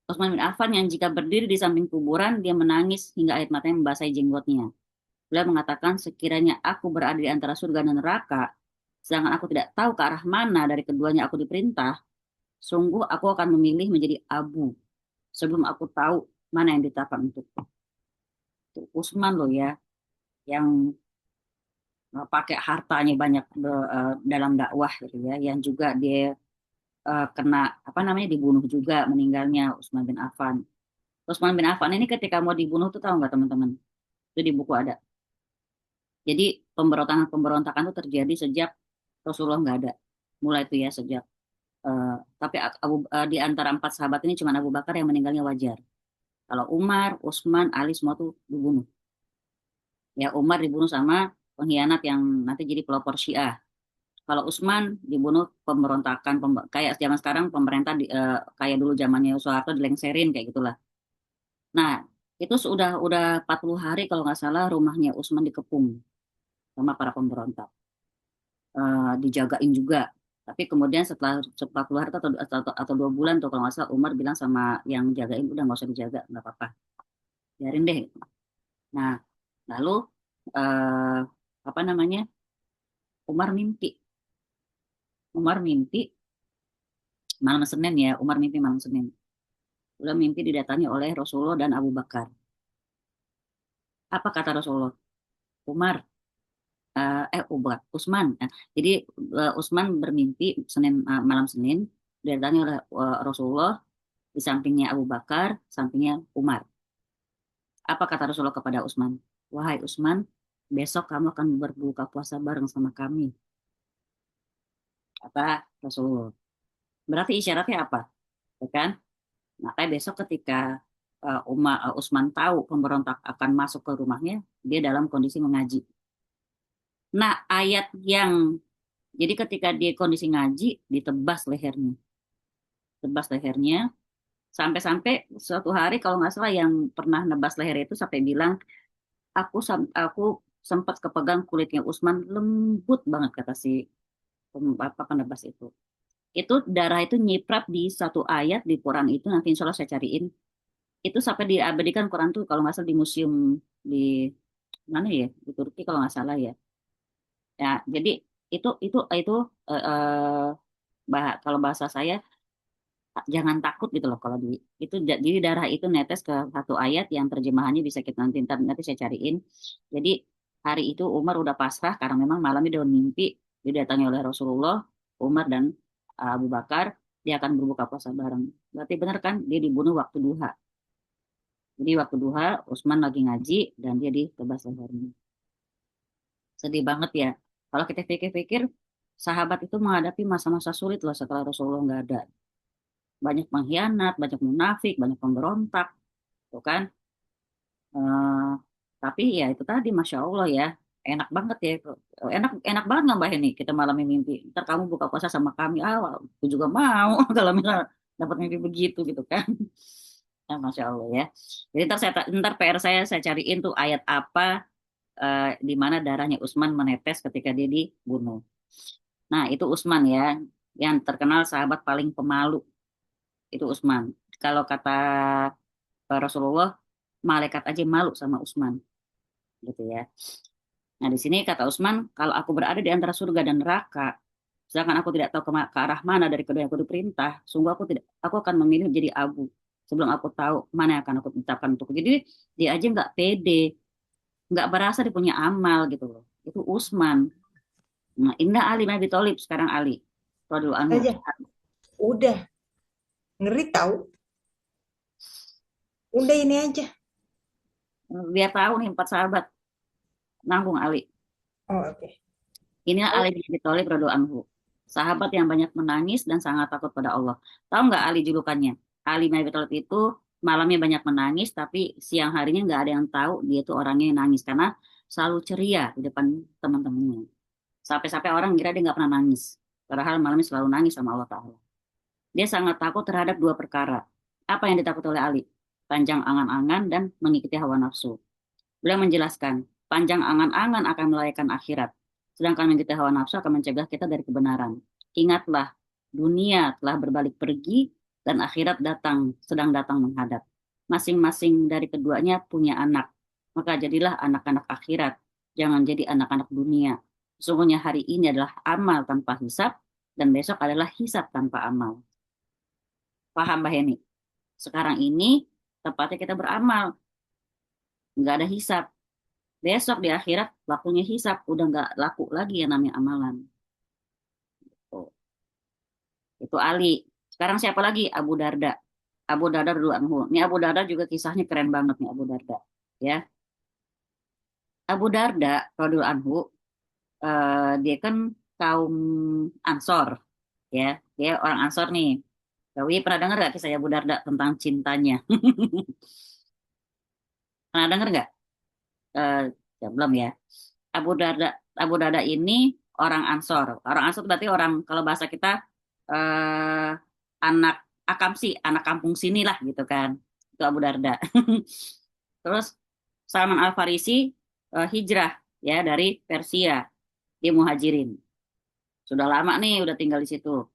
Utsman bin Affan yang jika berdiri di samping kuburan, dia menangis hingga air matanya membasahi jenggotnya. Beliau mengatakan, sekiranya aku berada di antara surga dan neraka, sedangkan aku tidak tahu ke arah mana dari keduanya aku diperintah, sungguh aku akan memilih menjadi abu sebelum aku tahu mana yang ditetapkan untukku. Itu Utsman loh ya, yang pakai hartanya banyak dalam dakwah gitu ya, yang juga dia kena apa namanya dibunuh juga meninggalnya Utsman bin Affan. Utsman bin Affan ini ketika mau dibunuh tuh tahu nggak teman-teman? Itu di buku ada. Jadi pemberontakan itu terjadi sejak Rasulullah nggak ada. Mulai itu ya sejak tapi di antara 4 sahabat ini cuma Abu Bakar yang meninggalnya wajar. Kalau Umar, Utsman, Ali semua tuh dibunuh. Ya Umar dibunuh sama pengkhianat yang nanti jadi pelopor Syiah. Kalau Utsman dibunuh pemberontakan kayak zaman sekarang pemerintah kayak dulu zamannya Soeharto dilengserin kayak gitulah. Nah, itu udah 40 hari kalau nggak salah rumahnya Utsman dikepung sama para pemberontak. Dijagain juga. Tapi kemudian setelah keluar atau 2 bulan tuh kalau nggak salah Umar bilang sama yang jagain udah nggak usah dijaga nggak apa-apa biarin deh. Nah lalu eh, apa namanya Umar mimpi malam Senin ya Umar mimpi malam Senin. Udah mimpi didatangi oleh Rasulullah dan Abu Bakar. Apa kata Rasulullah? Umar bukan Utsman. Jadi Utsman bermimpi malam Senin didatangi oleh Rasulullah, di sampingnya Abu Bakar, sampingnya Umar. Apa kata Rasulullah kepada Utsman? Wahai Utsman, besok kamu akan berbuka puasa bareng sama kami. Kata Rasulullah. Berarti isyaratnya apa? Ya kan? Makanya besok ketika Utsman tahu pemberontak akan masuk ke rumahnya, dia dalam kondisi mengaji. Nah, jadi ketika dia kondisi ngaji, ditebas lehernya. Tebas lehernya, sampai-sampai suatu hari kalau nggak salah yang pernah nebas leher itu sampai bilang, aku sempat kepegang kulitnya Utsman lembut banget kata si penebas itu. Itu darah itu nyiprap di satu ayat di Quran itu nanti insya Allah saya cariin. Itu sampai diabadikan Quran tuh kalau nggak salah di museum di mana ya di Turki kalau nggak salah ya. Ya jadi itu kalau bahasa saya jangan takut gitu loh kalau itu jadi darah itu netes ke satu ayat yang terjemahannya bisa kita nanti saya cariin. Jadi hari itu Umar udah pasrah karena memang malamnya dia mimpi didatangi oleh Rasulullah, Umar dan Abu Bakar dia akan berbuka puasa bareng. Berarti benar kan dia dibunuh waktu duha. Jadi waktu duha Utsman lagi ngaji dan dia ditebas lehernya. Sedih banget ya. Kalau kita pikir-pikir sahabat itu menghadapi masa-masa sulit loh setelah Rasulullah nggak ada. Banyak pengkhianat, banyak munafik, banyak pemberontak, tuh kan. Eh, tapi ya itu tadi, masya Allah ya, enak banget ya, enak enak banget nggak Mbak Heni? Kita malam mimpi, ntar kamu buka puasa sama kami, aku juga mau kalau misalnya dapat mimpi begitu gitu kan. Ya, masya Allah ya. Jadi ntar PR saya cariin tuh ayat apa di mana darahnya Utsman menetes ketika dia dibunuh. Nah itu Utsman ya, yang terkenal sahabat paling pemalu itu Utsman. Kalau kata Rasulullah, malaikat aja malu sama Utsman, gitu ya. Nah, di sini kata Utsman, kalau aku berada di antara surga dan neraka, sedangkan aku tidak tahu ke arah mana dari kedua yang aku diperintah, sungguh aku akan memilih menjadi abu sebelum aku tahu mana yang akan aku tetapkan untuk. Jadi dia aja nggak pede, nggak berasa dia punya amal gitu loh. Itu Utsman. Nah, Indah Ali bin Abi Thalib, sekarang Ali radhiyallahu anhu.
Aja, udah ngeri tahu. Udah ini aja.
Biar tahu nih 4 sahabat nanggung Ali.
Oh, oke.
Inilah
Oh,
Ali bin Abi Thalib radhiyallahu anhu. Sahabat yang banyak menangis dan sangat takut pada Allah. Tahu nggak Ali julukannya? Ali bin Abi Thalib itu malamnya banyak menangis, tapi siang harinya nggak ada yang tahu dia itu orangnya yang nangis karena selalu ceria di depan teman-temannya. Sampai-sampai orang kira dia nggak pernah nangis. Padahal malamnya selalu nangis sama Allah Ta'ala. Dia sangat takut terhadap 2 perkara. Apa yang ditakuti oleh Ali? Panjang angan-angan dan mengikuti hawa nafsu. Beliau menjelaskan, panjang angan-angan akan melahirkan akhirat, sedangkan mengikuti hawa nafsu akan mencegah kita dari kebenaran. Ingatlah, dunia telah berbalik pergi dan akhirat sedang datang menghadap. Masing-masing dari keduanya punya anak, maka jadilah anak-anak akhirat, jangan jadi anak-anak dunia. Sesungguhnya hari ini adalah amal tanpa hisab, dan besok adalah hisab tanpa amal. Paham, Mbak Heni? Sekarang ini tempatnya kita beramal, nggak ada hisab. Besok di akhirat waktunya hisab, udah nggak laku lagi yang namanya amalan. Tuh. Itu Ali. Sekarang siapa lagi? Abu Darda. Abu Darda dulu anhu. Ini Abu Darda juga kisahnya keren banget nih Abu Darda. Ya, Abu Darda radhiyallahu anhu, dia kan kaum Ansor, ya. Dia orang Ansor nih. Tapi pernah dengar nggak kisah Abu Darda tentang cintanya? Pernah dengar nggak? Eh, ya, belum ya. Abu Darda Abu Darda ini orang Ansor. Orang Ansor berarti orang kalau bahasa kita eh, anak akamsi, anak kampung sini lah gitu kan. Itu Abu Darda. Terus Salman Al Farisi hijrah ya dari Persia, dia muhajirin. Sudah lama nih udah tinggal di situ.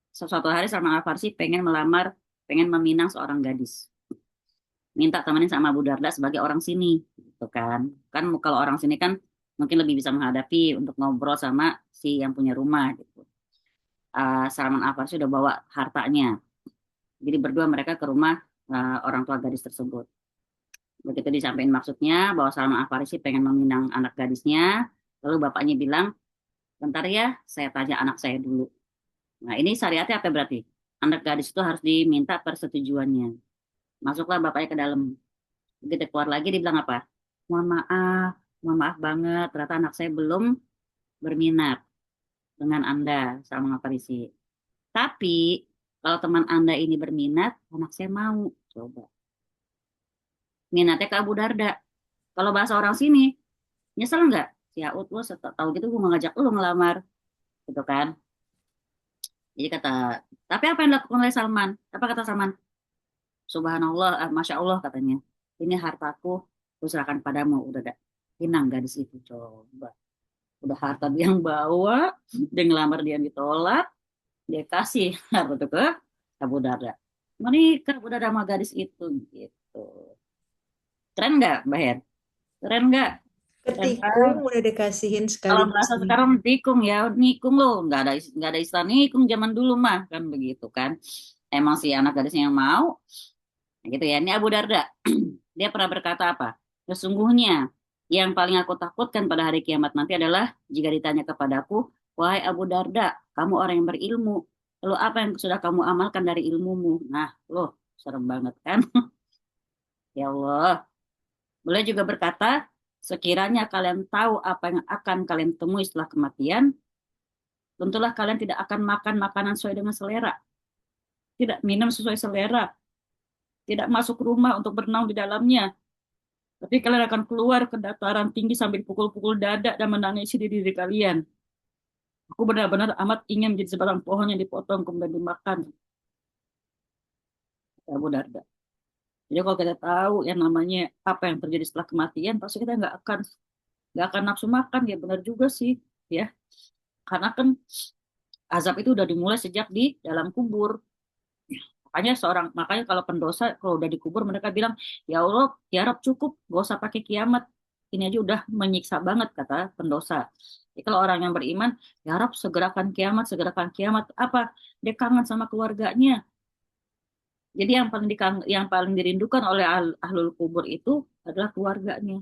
Suatu hari Salman Al Farisi pengen meminang seorang gadis. Minta temenin sama Abu Darda sebagai orang sini gitu kan. Kan kalau orang sini kan mungkin lebih bisa menghadapi untuk ngobrol sama si yang punya rumah gitu. Salman Al Farisi udah bawa hartanya, jadi berdua mereka ke rumah orang tua gadis tersebut. Begitu disampaikan maksudnya bahwa Salman Al Farisi pengen meminang anak gadisnya, lalu bapaknya bilang, bentar ya saya tanya anak saya dulu. Nah ini syariatnya apa berarti? Anak gadis itu harus diminta persetujuannya. Masuklah bapaknya ke dalam. Begitu keluar lagi dia bilang apa? Mohon maaf banget, ternyata anak saya belum berminat dengan Anda, Salman Al Farisi. Tapi kalau teman Anda ini berminat, anak saya mau. Coba. Minatnya ke Abu Darda. Kalau bahasa orang sini, nyesel nggak? Ya, lo tahu gitu gue ngajak lo ngelamar. Gitu kan. Jadi kata, tapi apa yang dilakukan oleh Salman? Apa kata Salman? Subhanallah, Masya Allah katanya. Ini hartaku, aku serahkan padamu. Udah ada. Pinang gadis itu, coba. Udah harta dia yang bawa, dia ngelamar dia yang ditolak, dia kasih harta itu ke Abu Darda. Menikah Abu Darda sama gadis itu gitu. Keren nggak, Mbak Her? Keren nggak? Keren kan?
ketikung udah dikasihin
Kalau
sekaligus
bahasa
nih.
sekarang tikung ya, nikung loh, nggak ada istilah nikung zaman dulu mah kan begitu kan. Emang si anak gadisnya yang mau, gitu ya. Ini Abu Darda, dia pernah berkata apa? Sesungguhnya yang paling aku takutkan pada hari kiamat nanti adalah jika ditanya kepadaku, wahai Abu Darda, kamu orang yang berilmu, lalu apa yang sudah kamu amalkan dari ilmumu? Nah, loh, serem banget kan? Ya Allah. Boleh juga berkata, sekiranya kalian tahu apa yang akan kalian temui setelah kematian, tentulah kalian tidak akan makan makanan sesuai dengan selera, tidak minum sesuai selera, tidak masuk rumah untuk berenang di dalamnya. Tapi kalian akan keluar ke dataran tinggi sambil pukul-pukul dada dan menangisi diri kalian. Aku benar-benar amat ingin menjadi sebatang pohon yang dipotong kemudian dimakan. Ya, Abu Darda. Jadi kalau kita tahu yang namanya apa yang terjadi setelah kematian, pasti kita nggak akan nafsu makan. Ya benar juga sih, ya. Karena kan azab itu udah dimulai sejak di dalam kubur. Makanya kalau pendosa kalau udah dikubur mereka bilang, ya Allah, ya Rab cukup, gak usah pakai kiamat. Ini aja udah menyiksa banget kata pendosa. Jadi kalau orang yang beriman, ya Rab segerakan kiamat, segerakan kiamat. Apa? Dia kangen sama keluarganya. Jadi yang paling dirindukan oleh ahlul kubur itu adalah keluarganya.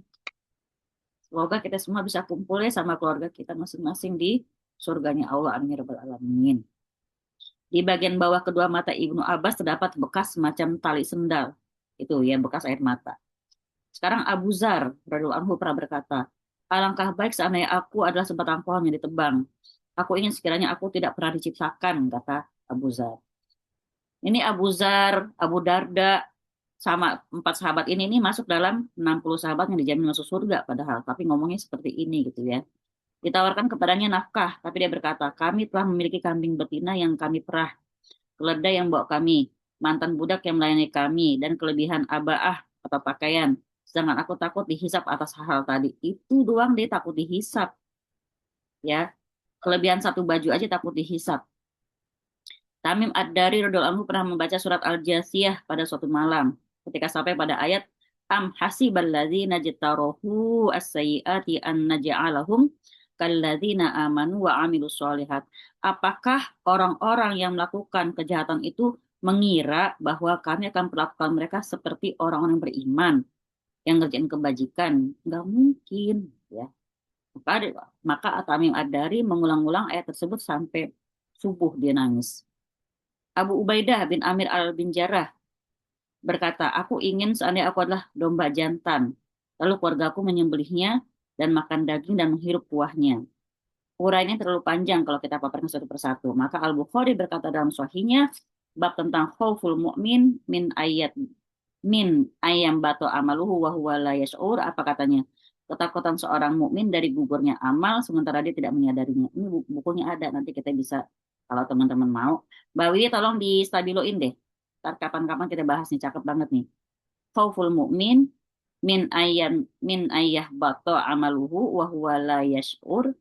Semoga kita semua bisa kumpul ya sama keluarga kita masing-masing di surganya Allah. Amin ya rabbal alamin. Di bagian bawah kedua mata Ibnu Abbas terdapat bekas semacam tali sendal. Itu ya bekas air mata. Sekarang Abu Zar radhiyallahu anhu pernah berkata, alangkah baik seandainya aku adalah sebatang pohon yang ditebang. Aku ingin sekiranya aku tidak pernah diciptakan, kata Abu Zar. Ini Abu Zar, Abu Darda, sama 4 sahabat ini masuk dalam 60 sahabat yang dijamin masuk surga padahal. Tapi ngomongnya seperti ini gitu ya. Ditawarkan kepadanya nafkah, tapi dia berkata, kami telah memiliki kambing betina yang kami perah, keledai yang bawa kami, mantan budak yang melayani kami, dan kelebihan abaah atau pakaian. Sedangkan aku takut dihisap atas hal-hal tadi. Itu doang dia takut dihisap. Ya, kelebihan satu baju aja takut dihisap. Tamim Ad-Dari radhiyallahu anhu pernah membaca surat Al-Jasiyah pada suatu malam. Ketika sampai pada ayat Am hasiballadzina jtarahu as-sayyiati an naj'alahum kalladzina amanu wa amilus solihat. Apakah orang-orang yang melakukan kejahatan itu mengira bahwa kami akan perlakukan mereka seperti orang-orang beriman yang ngerjain kebajikan? Enggak mungkin, ya. Maka Tamim Ad-Dari mengulang-ulang ayat tersebut sampai subuh dia nangis. Abu Ubaidah bin Amir al-bin Jarrah berkata, aku ingin seandainya aku adalah domba jantan. Lalu keluargaku menyembelihnya dan makan daging dan menghirup buahnya. Urainya terlalu panjang kalau kita paparkan satu persatu. Maka Al-Bukhari berkata dalam sahihnya, bab tentang khauful mu'min min ayam bato amaluhu wa huwa la yash'ur. Apa katanya? Ketakutan seorang mukmin dari gugurnya amal sementara dia tidak menyadarinya. Ini bukunya ada, nanti kita bisa kalau teman-teman mau. Mbak Wiwi tolong distabiloin deh. Ntar kapan-kapan kita bahas nih, cakep banget nih. Khauful mu'min min ayah bato amaluhu wa huwa la yash'ur.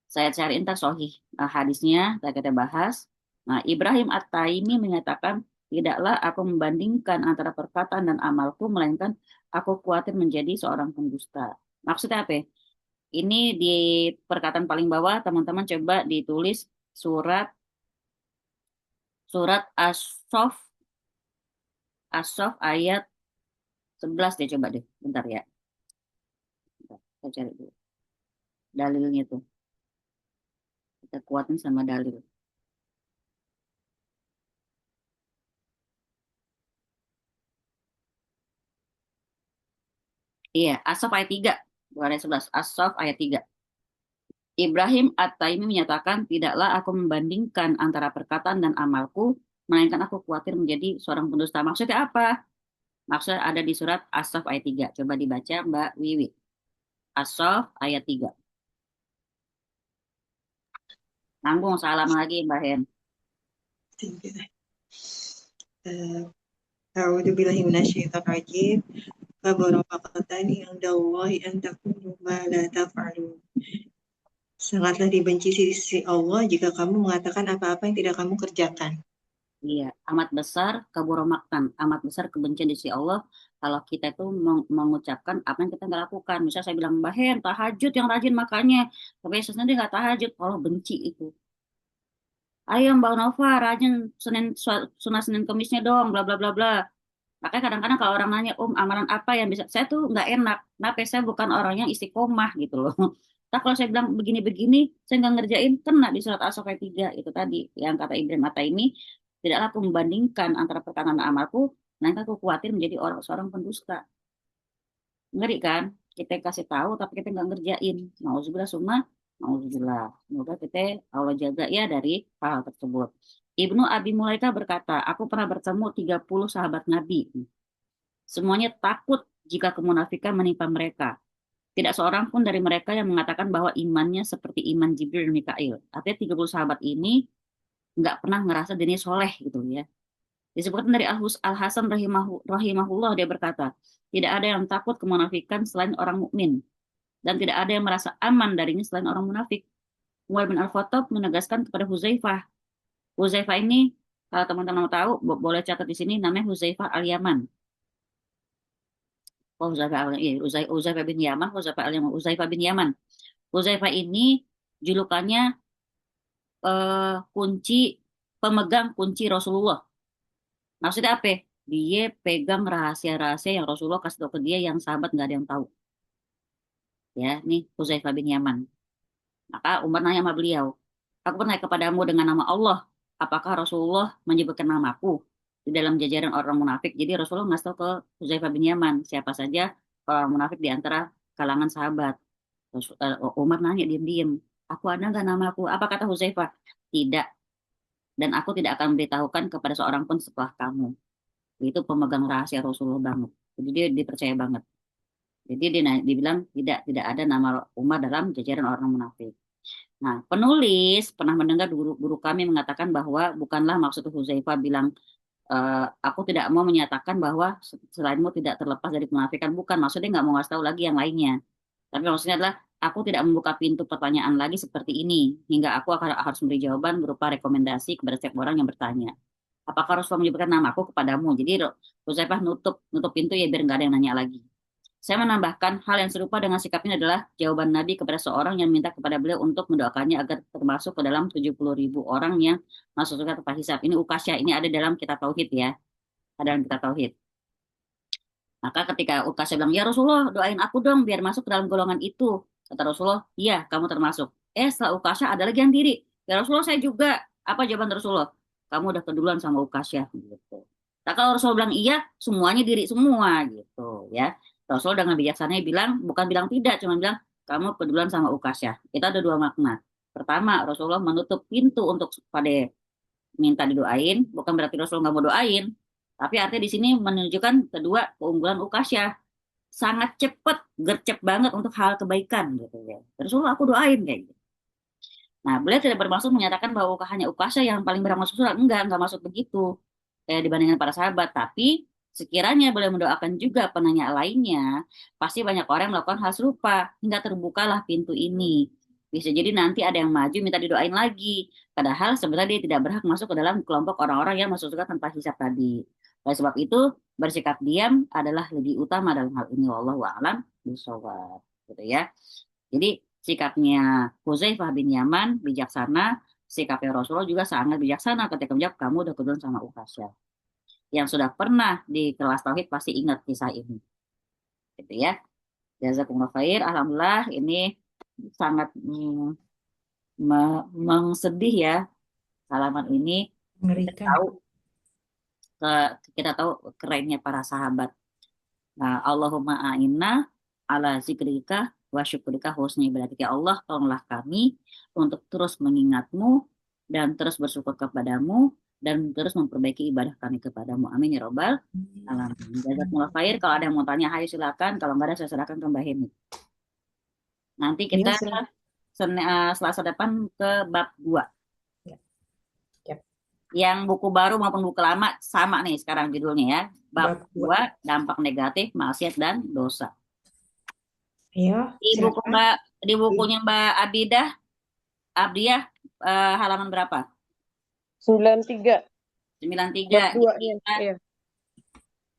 Saya cari ntar sahih hadisnya, kita bahas. Nah, Ibrahim At-Taimi menyatakan, tidaklah aku membandingkan antara perkataan dan amalku, melainkan aku khawatir menjadi seorang pendusta. Maksudnya apa ya? Ini di perkataan paling bawah, teman-teman coba ditulis surat As-Saff ayat 11 deh, coba deh. Bentar ya. Bentar, saya cari dulu. Dalilnya tuh. Kita kuatin sama dalil. Iya, As-Saff ayat 3. Bukan ayat 11. As-Saff ayat 3. Ibrahim At-Taimi menyatakan, tidaklah aku membandingkan antara perkataan dan amalku, melainkan aku khawatir menjadi seorang pendusta. Maksudnya apa? Maksudnya ada di surat As-Saff ayat 3. Coba dibaca Mbak Wiwi. As-Saff ayat 3. Nanggung salam lagi Mbak Hen.
A'udzu billahi minasyaitonir rajim. Kabura maqtan indallahi an taqulu ma la taf'alun. Sangatlah dibenci di sisi Allah jika kamu mengatakan apa-apa yang tidak kamu kerjakan.
Iya, amat besar keburumaktan, amat besar kebencian di sisi Allah kalau kita itu mengucapkan apa yang kita nggak lakukan. Misal saya bilang, Mbak Hen, tahajud yang rajin makanya. Tapi sebenarnya dia nggak tahajud, Allah benci itu. Ayo Mbak Nova, rajin sunah Senin Kemisnya dong, bla bla bla bla. Makanya kadang-kadang kalau orang nanya, amalan apa yang bisa, saya tuh nggak enak. Kenapa saya bukan orang yang istiqomah gitu loh. Tapi kalau saya bilang begini-begini, saya nggak ngerjain, kena di surat As-Saff ayat 3. Itu tadi, yang kata Ibrahim At-Taimi, tidaklah aku membandingkan antara perkataan dan amalku, nanti aku khawatir menjadi seorang pendusta. Ngeri kan? Kita kasih tahu, tapi kita nggak ngerjain. Nauzubillah summa, nauzubillah. Semoga kita Allah jaga ya dari hal tersebut. Ibnu Abi Mulaika berkata, aku pernah bertemu 30 sahabat Nabi. Semuanya takut jika kemunafikan menimpa mereka. Tidak seorang pun dari mereka yang mengatakan bahwa imannya seperti iman Jibril dan Mikail. Artinya 30 sahabat ini nggak pernah ngerasa dirinya soleh gitu ya. Disebutkan dari Al-Hasan rahimahullah, dia berkata, tidak ada yang takut kemunafikan selain orang mukmin dan tidak ada yang merasa aman darinya selain orang munafik. Umar bin Al-Khattab menegaskan kepada Huzaifah. Huzaifah ini kalau teman-teman mau tahu boleh catat di sini, namanya Huzaifah Al-Yaman. Oh, Huzaifah bin Yaman, Huzaifah bin Yaman. Huzaifah ini julukannya pemegang kunci Rasulullah. Maksudnya apa? Dia pegang rahasia-rahasia yang Rasulullah kasih tahu ke dia yang sahabat nggak ada yang tahu. Ya, nih Hudzaifah bin Yaman. Maka Umar nanya sama beliau, aku bertanya kepadamu dengan nama Allah, apakah Rasulullah menyebutkan namaku di dalam jajaran orang munafik? Jadi Rasulullah ngasih tahu ke Hudzaifah bin Yaman siapa saja orang munafik di antara kalangan sahabat. Terus Umar nanya diam-diam, aku ada nggak namaku? Apa kata Hudzaifah? Tidak, dan aku tidak akan memberitahukan kepada seorang pun setelah kamu. Itu pemegang rahasia Rasulullah banget. Jadi dia dipercaya banget. Jadi dia bilang tidak ada nama Umar dalam jajaran orang munafik. Nah, penulis pernah mendengar guru kami mengatakan bahwa bukanlah maksud Hudzaifah bilang aku tidak mau menyatakan bahwa selainmu tidak terlepas dari kemunafikan. Bukan, maksudnya nggak mau ngasih tahu lagi yang lainnya. Tapi maksudnya adalah aku tidak membuka pintu pertanyaan lagi seperti ini hingga aku harus memberi jawaban berupa rekomendasi kepada setiap orang yang bertanya. Apakah Rasulullah menyebutkan namaku kepadamu? Jadi Hudzaifah nutup pintu ya biar nggak ada yang nanya lagi. Saya menambahkan hal yang serupa dengan sikap ini adalah jawaban Nabi kepada seorang yang minta kepada beliau untuk mendoakannya agar termasuk ke dalam 70.000 orang yang masuk surga tanpa hisab. Ini Ukasya, ini ada dalam kitab Tauhid ya. Ada dalam kitab Tauhid. Maka ketika Ukasya bilang, ya Rasulullah doain aku dong biar masuk ke dalam golongan itu. Kata Rasulullah, iya kamu termasuk. Setelah Ukasya ada lagi yang diri. Ya Rasulullah saya juga. Apa jawaban Rasulullah? Kamu udah keduluan sama Ukasya gitu. Nah, kalau Rasulullah bilang iya, semuanya diri semua gitu ya. Rasul dengan bijaksananya bilang, bukan bilang tidak, cuma bilang kamu keduluan sama Ukasya. Itu ada dua makna. Pertama, Rasulullah menutup pintu untuk pada minta didoain, bukan berarti Rasul nggak mau doain, tapi artinya di sini menunjukkan kedua keunggulan Ukasya sangat cepat, gercep banget untuk hal kebaikan gitu ya. Rasulullah aku doain kayak gitu. Nah, beliau tidak bermaksud menyatakan bahwa hanya Ukasya yang paling berhak masuk surga, enggak masuk begitu dibandingkan para sahabat, tapi sekiranya boleh mendoakan juga penanya lainnya, pasti banyak orang yang melakukan hal serupa hingga terbukalah pintu ini. Bisa jadi nanti ada yang maju minta didoain lagi, padahal sebenarnya dia tidak berhak masuk ke dalam kelompok orang-orang yang masuk surga tanpa hisab tadi. Oleh sebab itu, bersikap diam adalah lebih utama dalam hal ini. Wallahu a'lam bishawab. Gitu ya. Jadi sikapnya Hudzaifah bin Yaman bijaksana, sikapnya Rasulullah juga sangat bijaksana ketika menjawab kamu udah keduluan sama Ukasya. Yang sudah pernah di kelas tauhid pasti ingat kisah ini. Gitu ya. Jazakumullah khair. Alhamdulillah ini sangat mengsedih ya halaman ini.
Mengerikan.
Kita tahu kerennya para sahabat. Nah, Allahumma a'inna ala zikrika wa syukrika husni ibadatika. Ya Allah, tolonglah kami untuk terus mengingatmu dan terus bersyukur kepadamu dan terus memperbaiki ibadah kami kepadamu. Amin ya robbal alamin. Jazakumullah khair. Kalau ada yang mau tanya, ayo silakan. Kalau nggak ada, saya serahkan ke Mbak Heni. Nanti kita Selasa depan ke bab 2.
Ya. Yep.
Yang buku baru maupun buku lama sama nih sekarang judulnya ya. Bab 2, dampak negatif, maksiat dan dosa.
Iya,
Di bukunya Mbak Abdiyah halaman berapa?
93.
93.
Iya.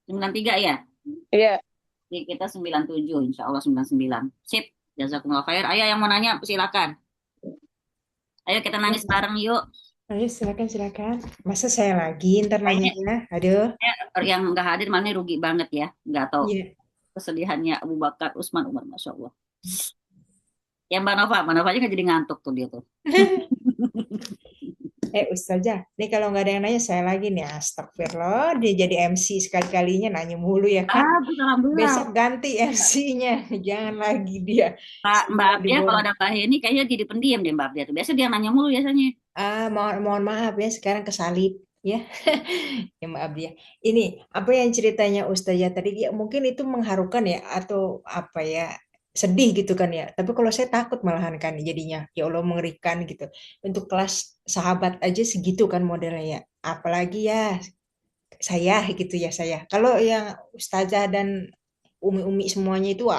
93 ya?
Iya.
Jadi kita 97, insya Allah 99. Sip, jazakumullah khair. Ayo yang mau nanya, silakan. Ayo kita nangis bareng yuk.
Ayo silakan. Masa saya lagi ntar nanya? Aduh.
Yang nggak hadir malah rugi banget ya. Nggak tahu kesedihannya Abu Bakar, Utsman, Umar, Masya Allah. Yang Mbak Nova aja nggak jadi ngantuk tuh dia tuh.
Ustazah, nih kalau nggak ada yang nanya saya lagi nih, astagfirullah, dia jadi MC sekali-kalinya nanya mulu ya kan. Besok ganti MC-nya, jangan lagi dia.
Mbak Abdia kalau ada Mbak Heni kayaknya jadi pendiam deh Mbak Abdia tuh. Biasa dia nanya mulu biasanya.
Mohon maaf ya, sekarang kesalip ya. Ya Mbak Abdia. Ini apa yang ceritanya Ustazah tadi? Ya mungkin itu mengharukan ya atau apa ya? Sedih gitu kan ya. Tapi kalau saya takut malahan kan jadinya. Ya Allah mengerikan gitu. Untuk kelas sahabat aja segitu kan modelnya ya. Apalagi ya saya gitu ya saya. Kalau yang Ustazah dan umi-umi semuanya itu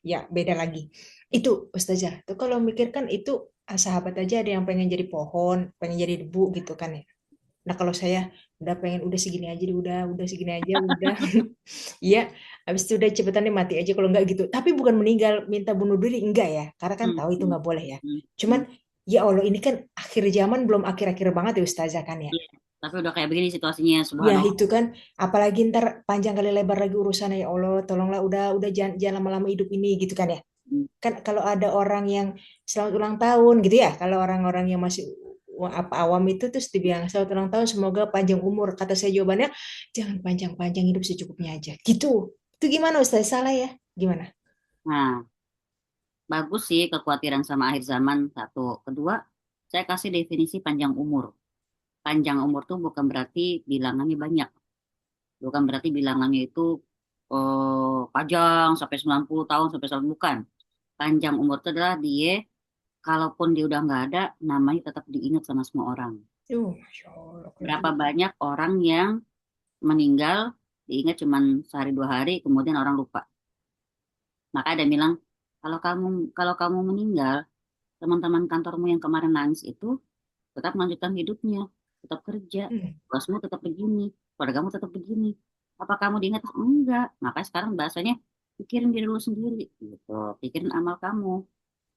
ya beda lagi. Itu Ustazah. Tuh kalau mikirkan itu sahabat aja ada yang pengen jadi pohon, pengen jadi debu gitu kan ya. Nah kalau saya udah segini aja, udah segini aja, udah. Iya, habis itu udah cepetan deh mati aja kalau enggak gitu. Tapi bukan meninggal, minta bunuh diri, enggak ya. Karena kan tahu itu enggak boleh ya. Cuman, ya Allah ini kan akhir zaman belum akhir-akhir banget ya Ustazah kan ya.
Tapi udah kayak begini situasinya subhanallah.
Ya itu kan, apalagi ntar panjang kali lebar lagi urusannya ya Allah, tolonglah udah jangan lama-lama hidup ini gitu kan ya. Kan kalau ada orang yang selamat ulang tahun gitu ya, kalau orang-orang yang masih awam itu terus dibilang selamat ulang tahun semoga panjang umur. Kata saya jawabannya jangan panjang-panjang, hidup secukupnya aja. Gitu. Itu gimana Ustaz? Salah ya? Gimana?
Nah, bagus sih kekhawatiran sama akhir zaman satu. Kedua, saya kasih definisi panjang umur. Panjang umur tuh bukan berarti bilangannya banyak. Bukan berarti bilangannya itu panjang sampai 90 tahun sampai 100, bukan. Panjang umur itu adalah dia, kalaupun dia udah nggak ada, namanya tetap diingat sama semua orang.
Masya Allah, keren
Berapa
juga.
banyak orang yang meninggal, diingat cuman sehari 2 hari, kemudian orang lupa. Maka ada yang bilang, kalau kamu meninggal, teman-teman kantormu yang kemarin nangis itu tetap melanjutkan hidupnya, tetap kerja,
Hmm.
bosmu tetap begini, keluargamu tetap begini. Apa kamu diingat? Enggak. Makanya sekarang bahasanya pikirin diri lu sendiri, gitu. Pikirin amal kamu.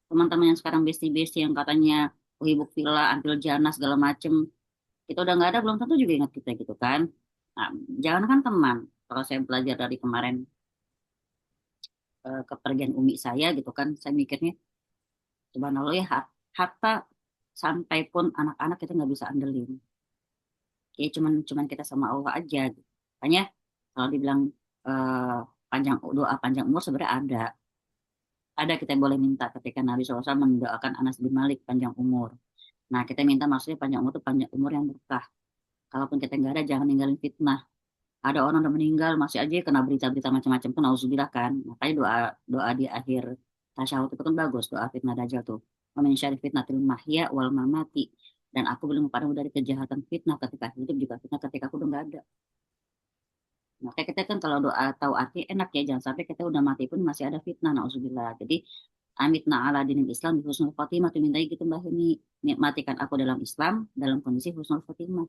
Teman-teman yang sekarang besti-besti yang katanya hibuk villa, antil jana segala macem, kita udah nggak ada, belum tentu juga ingat kita gitu kan. Nah, jangan kan teman. Kalau saya belajar dari kemarin kepergian umi saya gitu kan, saya mikirnya, subhanallah ya, hatta sampai pun anak-anak kita nggak bisa andelin. Ya cuman cuman kita sama Allah aja gitu. Makanya kalau dibilang eh, doa panjang umur sebenarnya ada kita boleh minta ketika Nabi SAW mendoakan Anas bin Malik panjang umur. Nah kita minta maksudnya panjang umur itu panjang umur yang berkah. Kalaupun kita nggak ada, jangan ninggalin fitnah. Ada orang udah meninggal masih aja kena berita-berita macam-macam tuh, nauzubillah kan. Makanya doa doa di akhir tasyahud itu kan bagus, doa fitnah dajjal tuh. Wa min syarri fitnatil mahya wal mamati. Dan aku belum padamu dari kejahatan fitnah ketika hidup, juga fitnah ketika aku udah nggak ada. Makanya kita kan kalau doa tahu arti enak ya, jangan sampai kita udah mati pun masih ada fitnah, nauzubillah. Jadi amitna ala dinil Islam di husnul khotimah, tuh minta gitu Mbak ini, matikan aku dalam Islam dalam kondisi husnul khotimah.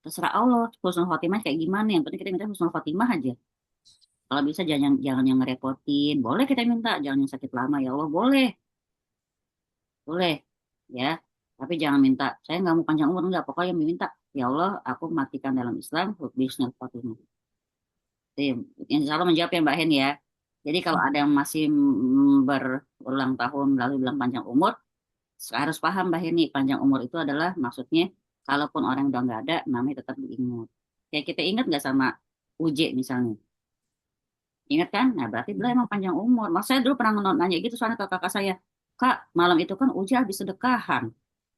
Terserah Allah husnul khotimah kayak gimana, yang penting kita minta husnul khotimah aja. Kalau bisa jangan jangan yang ngerepotin, boleh kita minta jangan yang sakit lama ya Allah, boleh boleh ya, tapi jangan minta saya nggak mau panjang umur, enggak, pokoknya minta ya Allah aku matikan dalam Islam husnul khotimah. Tim, insya Allah menjawab ya Mbak Hen ya. Jadi kalau ada yang masih berulang tahun lalu bilang panjang umur, harus paham Mbak Heni, panjang umur itu adalah maksudnya kalaupun orang udah nggak ada, namanya tetap diingat. Kayak kita ingat nggak sama UJ misalnya? Ingat kan? Nah berarti beliau emang panjang umur. Mas saya dulu pernah nanya gitu soalnya ke kakak saya, Kak, malam itu kan UJ habis sedekahan,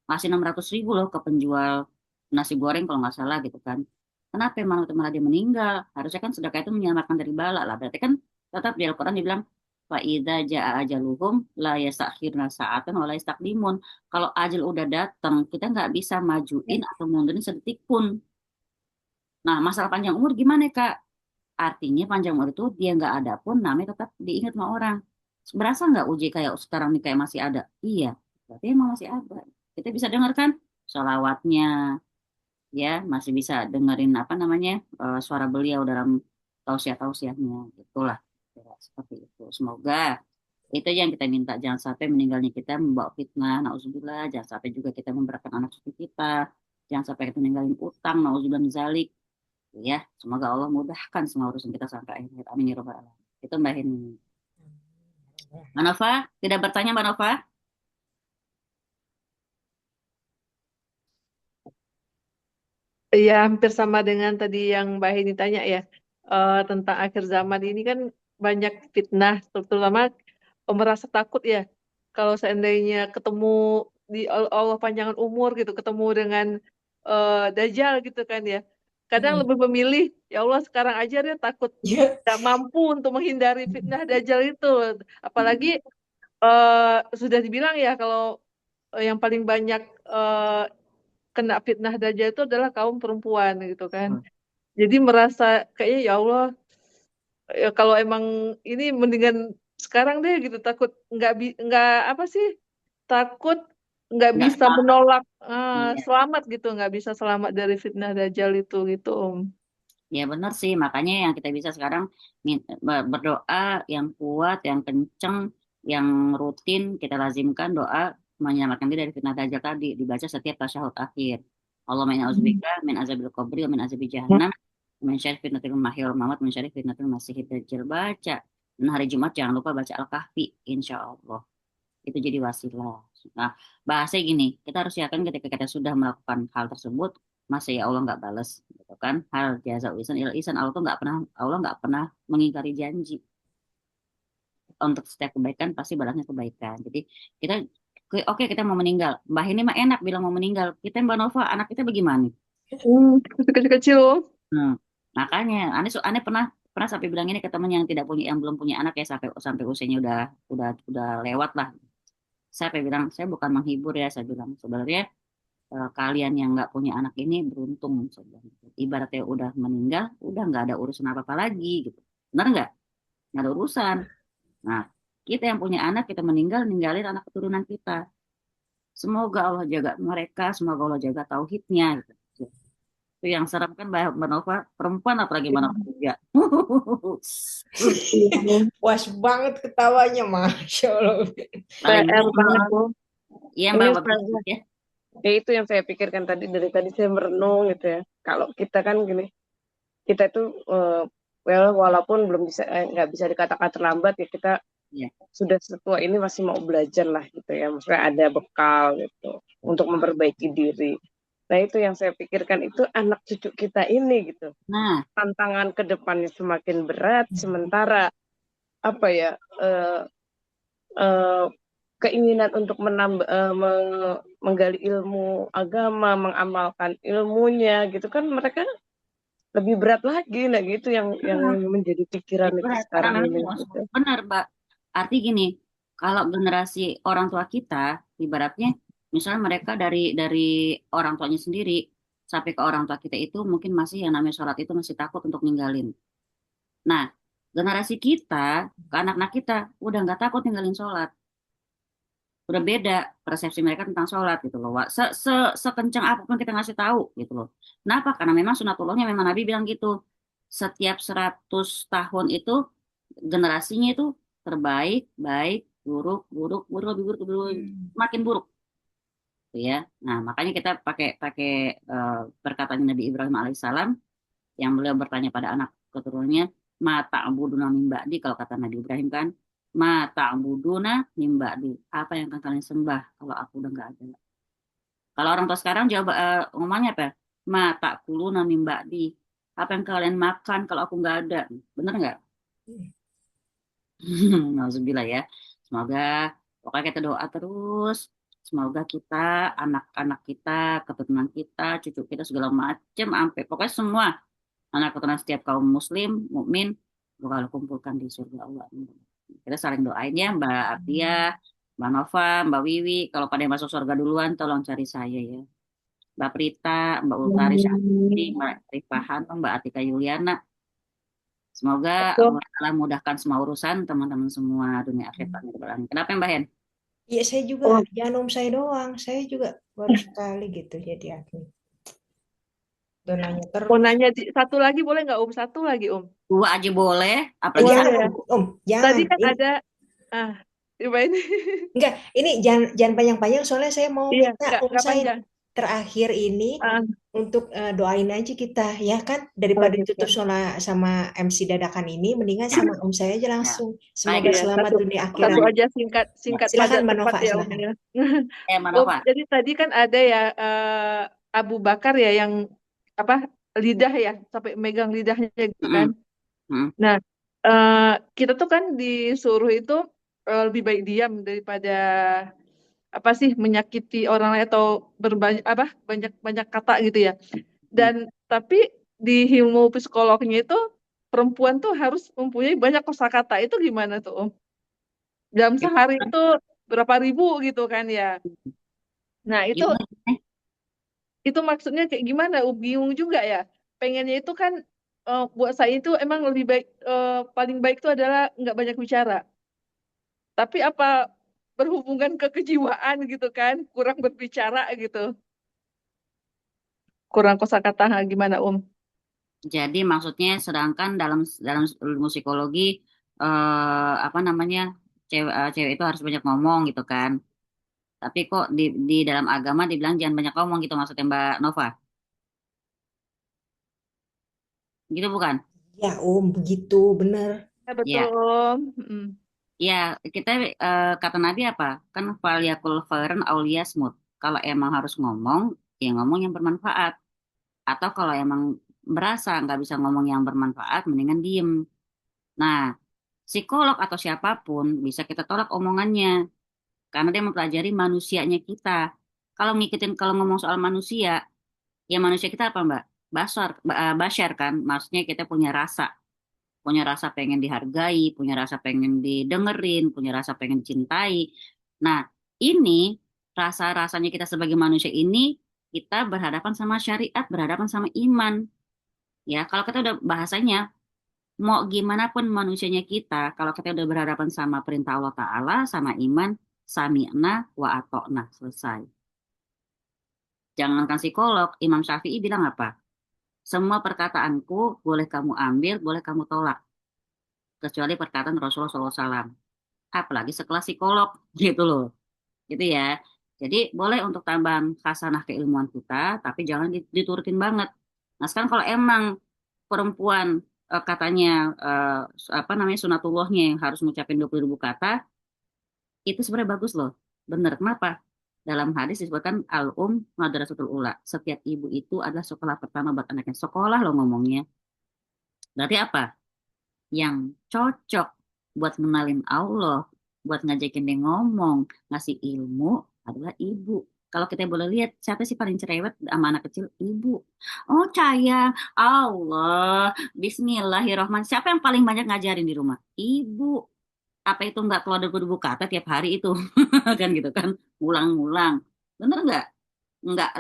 masih 600.000 loh ke penjual nasi goreng kalau nggak salah gitu kan. Kenapa malam itu malah dia meninggal? Harusnya kan sedekah itu menyelamatkan dari bala lah. Berarti kan tetap di Al-Quran dibilang faida jaa ajaluhum la yastakhirna sa'atan wa la yastaqdimun. Kalau ajal udah datang, kita nggak bisa majuin atau mundurin sedetik pun. Nah, masalah panjang umur gimana Kak? Artinya panjang umur itu dia nggak ada pun namanya tetap diingat sama orang. Berasa nggak uji kayak sekarang nih kayak masih ada? Iya, berarti emang masih ada. Kita bisa dengarkan sholawatnya, ya masih bisa dengerin apa namanya suara beliau dalam tausiah-tausiahnya. Itulah seperti itu. Semoga itu yang kita minta, jangan sampai meninggalnya kita membawa fitnah, nauzubillah, jangan sampai juga kita memberatkan anak cucu kita, jangan sampai kita ninggalin utang, nauzubillah min zalik. Ya, semoga Allah mudahkan semua urusan kita sampai akhir. Amin ya rabbal alamin. Itu Mbak Heni. Mbak Nova, tidak bertanya Mbak Nova?
Ya, hampir sama dengan tadi yang Mbak Heni tanya ya, tentang akhir zaman ini kan banyak fitnah, terutama merasa takut ya. Kalau seandainya ketemu di Allah panjangan umur gitu, ketemu dengan Dajjal gitu kan ya. Kadang
Hmm.
lebih memilih, ya Allah sekarang aja dia takut
Ya.
tidak mampu untuk menghindari fitnah Dajjal itu. Apalagi
Mm-mm.
sudah dibilang ya kalau yang paling banyak eh, kena fitnah Dajjal itu adalah kaum perempuan gitu kan. Jadi merasa kayaknya ya Allah, ya kalau emang ini mendingan sekarang deh gitu, takut nggak apa sih, takut nggak
Nggak
bisa
selamat.
menolak
Iya.
selamat gitu, nggak bisa selamat dari fitnah Dajjal itu gitu Om.
Ya benar sih, makanya yang kita bisa sekarang berdoa yang kuat, yang kenceng, yang rutin kita lazimkan doa menyelamatkan diri dari fitnah dajjal tadi, dibaca setiap tasyahud akhir. Allahumma inna a'udzubika min azabil qabri wa min azabil jahannam wa min syarri fitnatil mahya wal mamat wa min syarri fitnatil masiihid dajjal. Baca. Dan hari Jumat jangan lupa baca Al-Kahfi, insya Allah. Itu jadi wasilah. Nah, bahasa gini, kita harus yakin ketika kita sudah melakukan hal tersebut, masa ya Allah nggak balas, gitu kan? Hal jaza ihsan ila ihsan, Allah nggak pernah mengingkari janji. Untuk setiap kebaikan pasti balasnya kebaikan. Jadi kita oke, kita mau meninggal. Mbah ini mah enak bilang mau meninggal. Kita Mbak Nova, anak kita bagaimana?
Kecil-kecil, Om.
Hmm. Makanya, aneh pernah pernah sampai bilang ini ke teman yang belum punya anak ya, sampai sampai usianya udah lewat lah. Saya sampai bilang, saya bukan menghibur ya, saya bilang sebenarnya kalian yang nggak punya anak ini beruntung, saya bilang. Ibaratnya udah meninggal, udah nggak ada urusan apa-apa lagi gitu. Benar nggak? Nggak ada urusan. Nah, kita yang punya anak, kita meninggal, ninggalin anak keturunan kita. Semoga Allah jaga mereka, semoga Allah jaga tauhidnya gitu. Itu yang serem kan Mbak Nova, perempuan apalagi Mbak Nova juga.
Puas banget ketawanya, Masya Allah.
Paling
PR banget,
gampang.
Om.
Iya
Ini
Mbak,
saya,
ya.
ya itu yang saya pikirkan tadi, dari tadi saya merenung gitu ya. Kalau kita kan gini, kita itu walaupun belum bisa nggak bisa dikatakan terlambat ya, kita
Iya.
sudah setua ini masih mau belajar lah gitu ya. Maksudnya ada bekal gitu untuk memperbaiki diri. Nah itu yang saya pikirkan, itu anak cucu kita ini gitu.
Nah,
Tantangan ke depannya semakin berat, sementara apa ya, eh, keinginan untuk menggali ilmu agama, mengamalkan ilmunya gitu kan, mereka lebih berat lagi. Nah gitu yang menjadi pikiran itu
berat karena
sekarang
memang
ini gitu.
benar Mbak. Arti gini, kalau generasi orang tua kita, ibaratnya misalnya mereka dari orang tuanya sendiri sampai ke orang tua kita itu mungkin masih yang namanya sholat itu masih takut untuk ninggalin. Nah, generasi kita ke anak-anak kita udah nggak takut ninggalin sholat. Udah beda persepsi mereka tentang sholat gitu loh. Wak. Sekencang apapun kita ngasih tahu gitu loh. Kenapa? Karena memang sunatullahnya memang Nabi bilang gitu. Setiap 100 tahun itu generasinya itu terbaik, baik, buruk, buruk, buruk, lebih buruk, buruk, makin buruk. Gitu ya. Nah, makanya kita pakai pakai perkataan Nabi Ibrahim alaihissalam yang beliau bertanya pada anak keturunannya, mata buduna min ba'di, kalau kata Nabi Ibrahim kan, mata buduna min ba'di, apa yang akan kalian sembah kalau aku udah nggak ada. Kalau orang tua sekarang jawab ngomongnya apa? Mata kuluna min ba'di, apa yang kalian makan kalau aku nggak ada. Bener nggak? Nauzubillah ya. Semoga pokoknya kita doa terus. Semoga kita, anak-anak kita, keturunan kita, cucu kita segala macam, sampai pokoknya semua anak keturunan setiap kaum muslim, mukmin, bakal kumpulkan di surga Allah. Kita saling doain ya Mbak Atia, Mbak Nova, Mbak Wiwi. Kalau pada yang masuk surga duluan, tolong cari saya ya. Mbak Prita, Mbak Ultari Syahrini, Mbak Rifahan, Mbak Atika Yuliana. Semoga
Betul.
Allah Ta'ala mudahkan semua urusan teman-teman semua dunia akhirat. Amin. Kenapa Mbak Hen?
Iya, saya juga,
Oh,
jangan Om saya doang. Saya juga baru sekali gitu jadi admin. Udah nanya
mau
terus.
nanya satu lagi boleh nggak, Om? Satu lagi, Om.
Dua aja boleh, apalagi
Boleh
Jangan
ya.
Om, jangan.
Tadi kan
Ini,
ada, coba ini.
enggak, ini jangan panjang-panjang soalnya saya mau
Iya,
minta Om
nggak
saya
panjang.
terakhir ini
Ah,
untuk doain aja kita ya kan,
oh
daripada
gitu.
ditutup sama MC dadakan ini, mendingan
ya,
sama Om saya aja
ya.
langsung.
Baik,
Semoga
Iya,
selamat
satu
dunia
Oke,
satu
akhirat.
aja, singkat
ya.
singkat
Silakan
padat
Mbak
tepat
Nova,
ya, Om
silakan.
ya.
Mbak
Om,
Nova.
jadi tadi kan ada ya, Abu Bakar ya yang apa, lidah ya, sampai megang lidahnya gitu kan.
Mm-mm. Mm-mm.
Nah, eh, kita tuh kan disuruh itu lebih baik diam daripada apa sih, menyakiti orang lain atau berbanyak apa, banyak banyak kata gitu ya. Dan tapi di ilmu psikolognya itu perempuan tuh harus mempunyai banyak kosakata. Itu gimana tuh, Om? Dalam
Gimana?
sehari itu berapa ribu gitu kan ya. Nah,
Gimana?
itu maksudnya kayak gimana? Bingung juga ya. Pengennya itu kan, buat saya itu emang lebih baik, paling baik itu adalah nggak banyak bicara. Tapi apa berhubungan ke kejiwaan gitu kan, kurang berbicara gitu, kurang kosakata, gimana, Om?
Jadi maksudnya sedangkan dalam dalam ilmu psikologi apa namanya cewek itu harus banyak ngomong gitu kan. Tapi kok di dalam agama dibilang jangan banyak ngomong gitu maksudnya Mbak Nova. Gitu bukan?
Ya Om, begitu bener.
Ya betul
Ya,
Om. Mm.
ya kita kata Nabi apa? Kan faliyakul khairan aw liyasmut. Kalau emang harus ngomong, ya ngomong yang bermanfaat. Atau kalau emang berasa nggak bisa ngomong yang bermanfaat, mendingan diem. Nah, psikolog atau siapapun bisa kita tolak omongannya karena dia mempelajari manusianya kita. Kalau ngikutin kalau ngomong soal manusia, ya manusia kita apa Mbak? Basyar kan, maksudnya kita punya rasa pengen dihargai, punya rasa pengen didengerin, punya rasa pengen dicintai. Nah, ini rasa-rasanya kita sebagai manusia ini kita berhadapan sama syariat, berhadapan sama iman. Ya, kalau kita udah bahasanya mau gimana pun manusianya kita, kalau kita udah berhadapan sama perintah Allah Ta'ala, sama iman, sami'na wa atokna, selesai. Jangankan psikolog, Imam Syafi'i bilang apa? Semua perkataanku boleh kamu ambil, boleh kamu tolak, kecuali perkataan Rasulullah SAW. Apalagi sekelas psikolog, gitu loh. Gitu ya. Jadi boleh untuk tambahan khasanah keilmuan kita, tapi jangan diturutin banget. Nah sekarang kalau emang perempuan katanya apa namanya sunatullahnya yang harus ngucapin 20.000 kata, itu sebenarnya bagus loh. Bener, kenapa? Dalam hadis disebutkan madrasatul ula. Setiap ibu itu adalah sekolah pertama buat anaknya. Sekolah loh ngomongnya. Berarti apa? Yang cocok buat mengenalin Allah, buat ngajakin dia ngomong, ngasih ilmu adalah ibu. Kalau kita boleh lihat, siapa sih paling cerewet sama anak kecil? Ibu. Oh, sayang, Allah, Bismillahirrahmanirrahim. Siapa yang paling banyak ngajarin di rumah? Ibu. Apa itu nggak keluar dari buku kata tiap hari itu? Kan gitu kan, ulang-ulang. Bener nggak?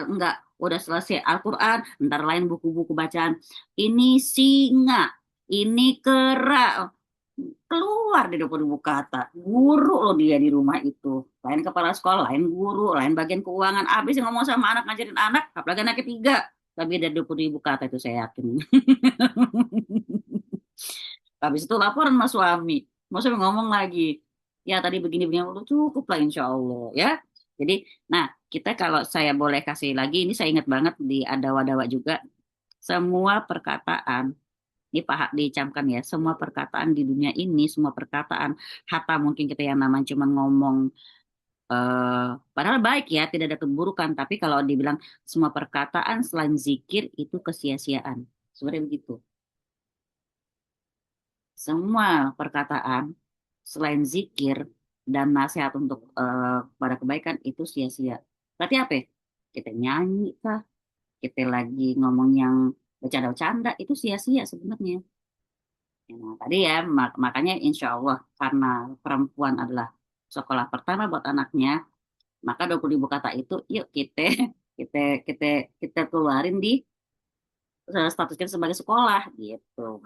Nggak, udah selesai Al-Quran, ntar lain buku-buku bacaan. Ini singa, ini kera, keluar di 20.000 kata. Guru loh dia di rumah itu. Lain kepala sekolah, lain guru, lain bagian keuangan. Abis ngomong sama anak, ngajarin anak, apalagi anak ketiga. Tapi ada 20.000 kata itu saya yakin. Habis itu laporan sama suami. Mau saya ngomong lagi. Ya tadi begini-begini, udah cukup lah insya Allah ya. Jadi, nah kita kalau saya boleh kasih lagi, ini saya ingat banget di ada wadawa juga. Semua perkataan, ini Pak dicamkan ya, semua perkataan di dunia ini, semua perkataan, hatta mungkin kita yang namanya cuma ngomong, padahal baik ya, tidak ada keburukan. Tapi kalau dibilang semua perkataan selain zikir itu kesia-siaan. Sebenarnya begitu. Semua perkataan selain zikir dan nasihat untuk pada kebaikan itu sia-sia. Berarti apa ya? Kita nyanyi kah? Kita lagi ngomong yang bercanda-bercanda itu sia-sia sebenarnya. Nah, tadi ya makanya insya Allah karena perempuan adalah sekolah pertama buat anaknya, maka 20.000 kata itu yuk kita kita kita kita keluarin di status kita sebagai sekolah gitu.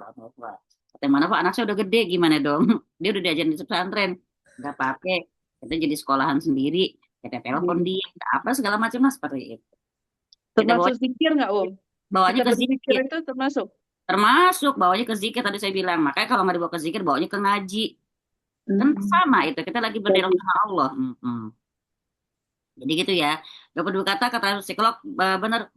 Bagaimana Pak anak saya udah gede gimana dong? Dia udah diajarin di pesantren, nggak pakai, kita jadi sekolahan sendiri, kita telepon dia, apa segala macam lah seperti itu. Kita bawa
Termasuk zikir nggak Om?
bawanya
Kita
ke
berzikir
zikir,
itu termasuk.
termasuk bawanya ke zikir tadi saya bilang. Makanya kalau nggak dibawa ke zikir, bawanya ke ngaji. Kan
Hmm.
sama itu, kita lagi berdialog sama Allah. Jadi gitu ya. 22 kata kata psikolog benar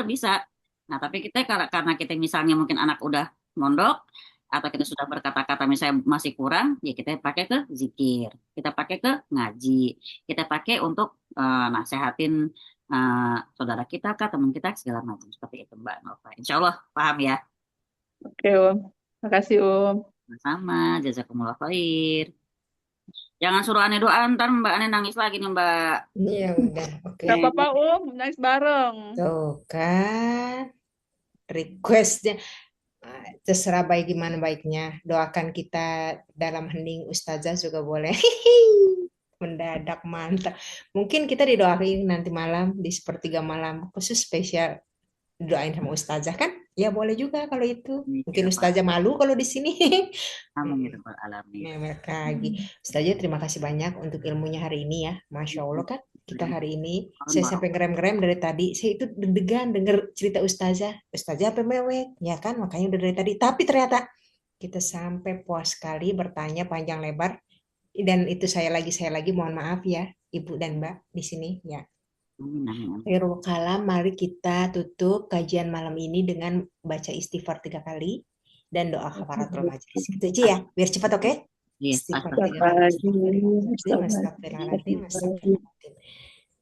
bisa. Nah, tapi kita karena kita misalnya mungkin anak udah mondok atau kita sudah berkata-kata misalnya masih kurang, ya kita pakai ke zikir, kita pakai ke ngaji, kita pakai untuk nasehatin saudara kita, kah, teman kita segala macam seperti itu Mbak Nova. Insya Allah paham ya.
Oke Om. Makasih Om.
Sama, jazakumullah khair. Jangan suruh aneh doa, ntar Mbak Aneh nangis lagi nih Mbak.
Iya udah, oke.
Gak apa-apa Om, nangis bareng.
Tuh kan, requestnya terserah baik gimana baiknya. Doakan kita dalam hening Ustazah juga boleh. Mendadak mantap. Mungkin kita didoain nanti malam di sepertiga malam khusus spesial doain sama Ustazah kan? Ya boleh juga kalau itu. Mungkin
Iya, Pak.
Ustazah malu kalau di sini.
Amin ya rabbal alamin.
Mewek lagi. Ustazah terima kasih banyak untuk ilmunya hari ini ya. Masya Allah kan kita hari ini. Saya sampai ngerem-ngerem dari tadi. Saya itu deg-degan denger cerita Ustazah. Ustazah apa mewek? Ya kan makanya udah dari tadi. Tapi ternyata kita sampai puas sekali bertanya panjang lebar. Dan itu saya lagi mohon maaf ya Ibu dan Mbak di sini ya. Akhirul kalam, mari kita tutup kajian malam ini dengan baca istighfar 3 kali. dan doa kafaratul majelis. Gitu Ci ya, biar cepat oke?
Iya,
Istighfar 3 kali.
Astagfirullahaladzim,
Astagfirullahaladzim, astagfirullahaladzim.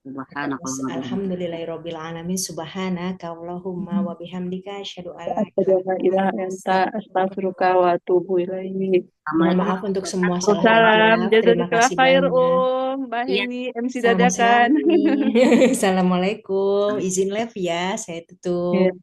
Subhanakallahumma bihamdika.
Alhamdulillahirabbil alamin, subhanaka Allahumma wa bihamdika asyhadu an la
asyhadu
ilaha
an la
illa
ilaha
anta
anta astaghfiruka wa atubu ilaik.
Mohon
Assalamualaikum.
maaf untuk semua salah dan
Waalaikumsalam.
hilaf. Terima
Jazakallah
kasih
khair
banyak.
Mbak
Iya,
Heni MC dadakan.
Sama-sama. Assalamualaikum. Izin live ya, saya tutup.
Iya.